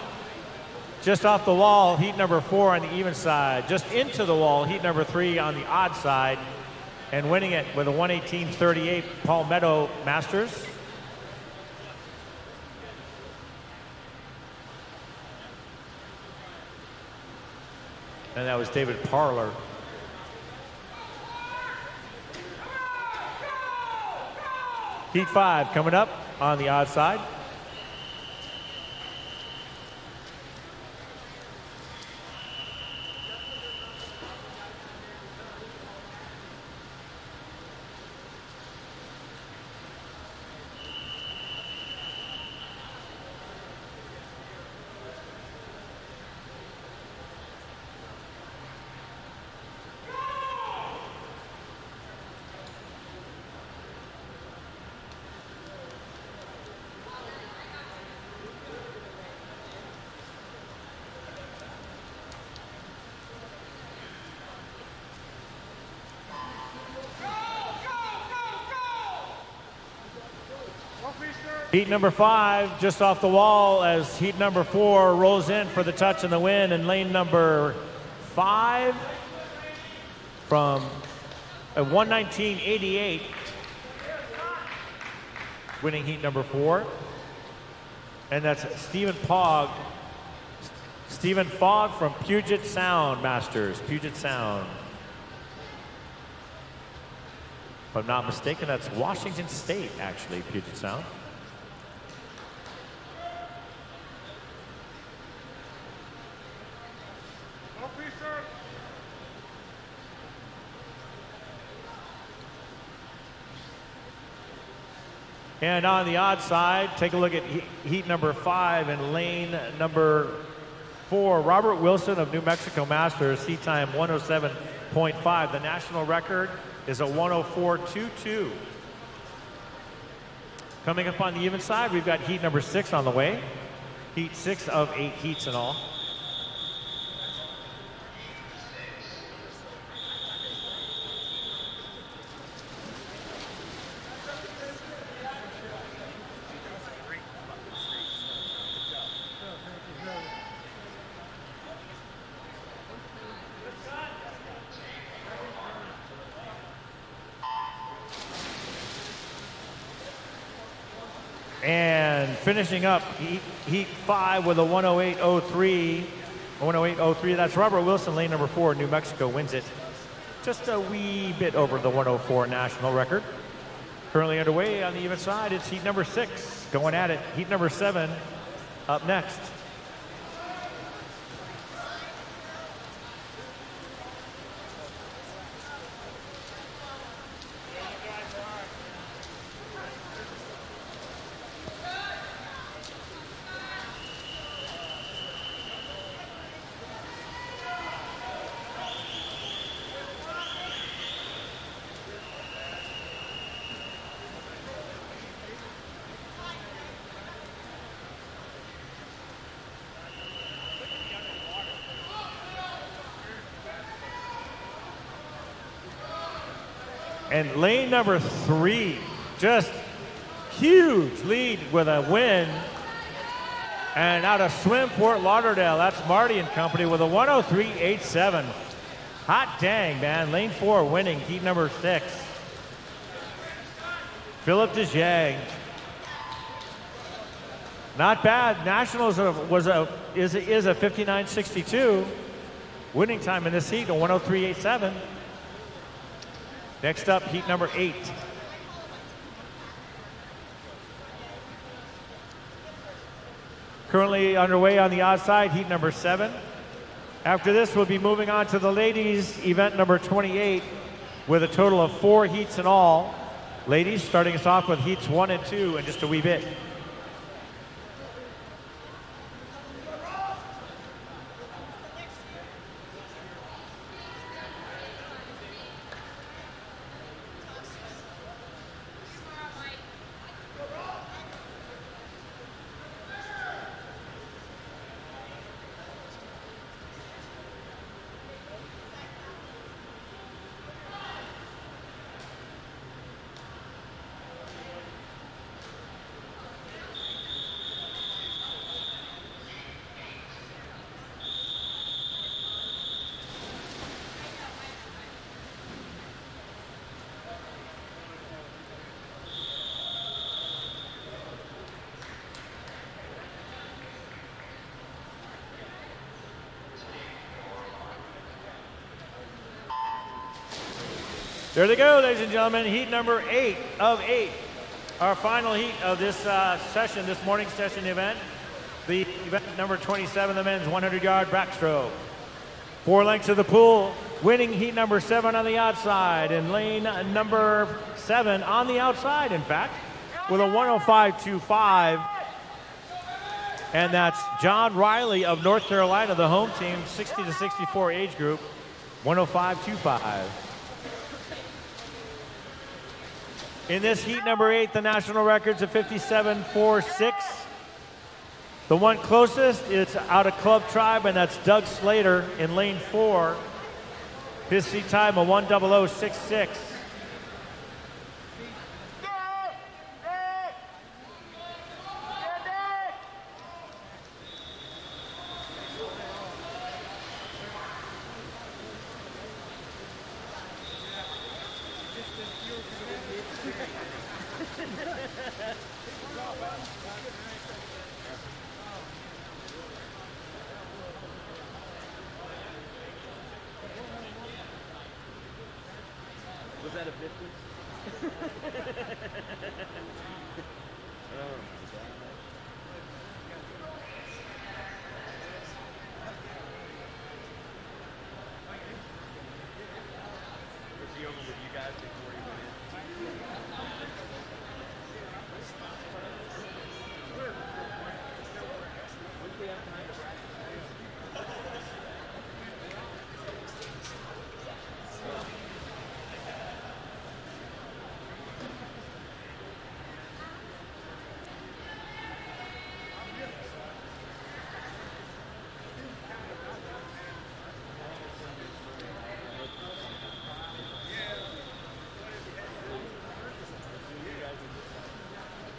[SPEAKER 1] Just off the wall, heat number 4 on the even side. Just into the wall, heat number 3 on the odd side. And winning it with a 1:18.38 Palmetto Masters. And that was David Parler. Heat 5 coming up on the odd side. Heat number 5 just off the wall as heat number 4 rolls in for the touch and the win, and lane number 5 from a 1:19.88 winning heat number 4. And that's Stephen Fogg from Puget Sound Masters, Puget Sound. If I'm not mistaken, that's Washington State, actually, Puget Sound. And on the odd side, take a look at heat number 5 and lane number 4. Robert Wilson of New Mexico Masters, seat time 107.5. The national record is a 104.22. Coming up on the even side, we've got heat number 6 on the way. Heat 6 of 8 heats in all. And finishing up heat 5 with a 108.03. 108.03, that's Robert Wilson, lane number 4, New Mexico, wins it. Just a wee bit over the 104 national record. Currently underway on the even side, it's heat number 6 going at it. Heat number 7 up next. And lane number 3, just huge lead with a win. And out of Swim Fort Lauderdale, that's Marty and company with a 103.87. Hot dang, man. Lane 4 winning heat number 6. Philip DeJang. Not bad. Nationals is a 59.62. Winning time in this heat, a 103.87. Next up, heat number 8. Currently underway on the outside, heat number 7. After this, we'll be moving on to the ladies' event number 28 with a total of 4 heats in all. Ladies, starting us off with heats 1 and 2 in just a wee bit. There they go, ladies and gentlemen. Heat number 8 of 8. Our final heat of this session, this morning session event. The event number 27, the men's 100-yard backstroke. 4 lengths of the pool, winning heat number 7 on the outside, and lane number 7 on the outside, in fact, with a 105.25. And that's John Riley of North Carolina, the home team, 60 to 64 age group, 105.25. In this heat number 8, the national record's a 57.46. The one closest is out of Club Tribe, and that's Doug Slater in lane 4. His seat time, a 100.66.
[SPEAKER 2] Was that a 50? Oh my god. Was he over with you guys before he went in? When do we have time to practice?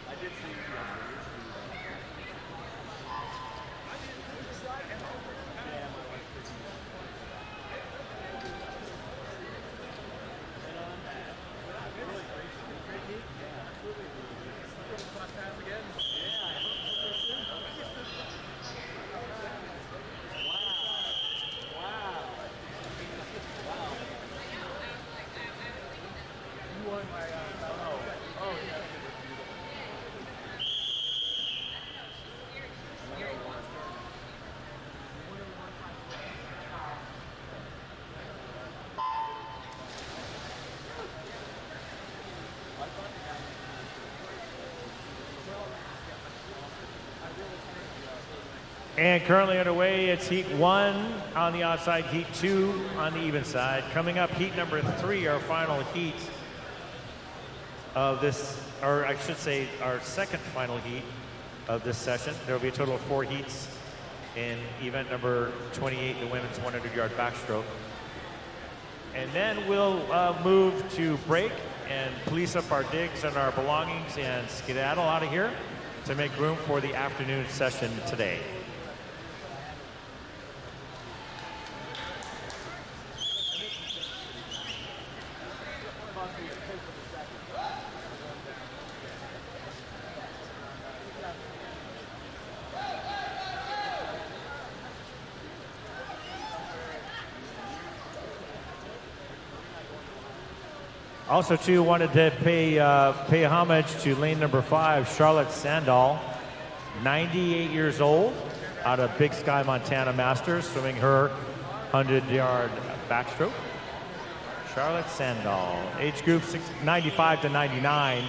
[SPEAKER 2] I did see you yesterday. Yeah, my wife did. Really great heat? Yeah, absolutely. Cross paths again? Yeah, I hope so. Wow. Wow. You won my, oh, yeah.
[SPEAKER 1] And currently underway, it's heat 1 on the outside, heat 2 on the even side. Coming up, heat number 3, our final heat of this, or I should say our second final heat of this session. There will be a total of 4 heats in event number 28, the women's 100-yard backstroke. And then we'll move to break and police up our digs and our belongings and skedaddle out of here to make room for the afternoon session today. Also, too, wanted to pay homage to lane number 5, Charlotte Sandahl, 98 years old, out of Big Sky, Montana Masters, swimming her 100-yard backstroke. Charlotte Sandahl, age group 95 to 99.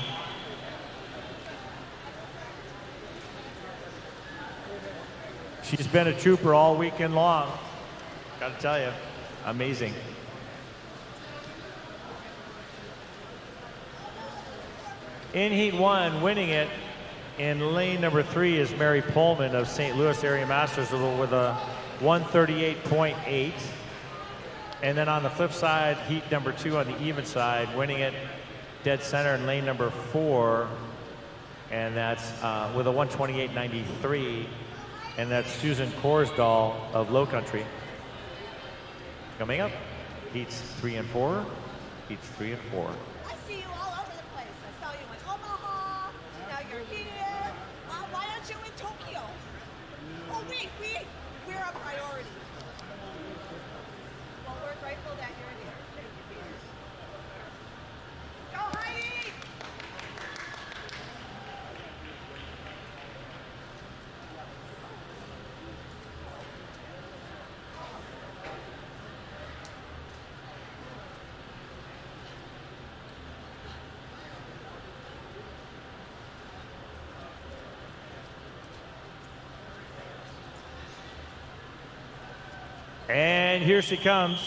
[SPEAKER 1] She's been a trooper all weekend long. Got to tell you, amazing. In heat 1, winning it in lane number 3 is Mary Pullman of St. Louis Area Masters with a 138.8. And then on the flip side, heat number 2 on the even side, winning it dead center in lane number 4, and that's with a 128.93, and that's Susan Korsdahl of Low Country. Coming up, heats 3 and 4, heats 3 and 4.
[SPEAKER 3] I see you all over the place. I saw you in Omaha. Now you're here. Why aren't you in Tokyo? Oh, wait. We're a priority. Well, we're grateful that you're here. Go, Heidi!
[SPEAKER 1] And here she comes.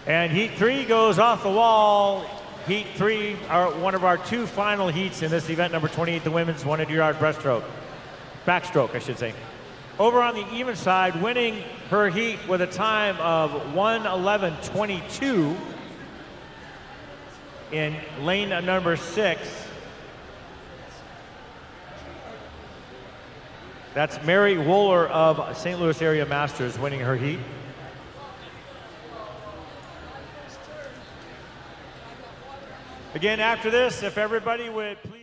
[SPEAKER 1] And heat 3 goes off the wall. Heat 3 are one of our 2 final heats in this event, number 28, the women's 100-yard breaststroke. Backstroke, I should say. Over on the even side, winning her heat with a time of 1:11:22 in lane number 6. That's Mary Wohler of St. Louis Area Masters winning her heat. Again, after this, if everybody would please.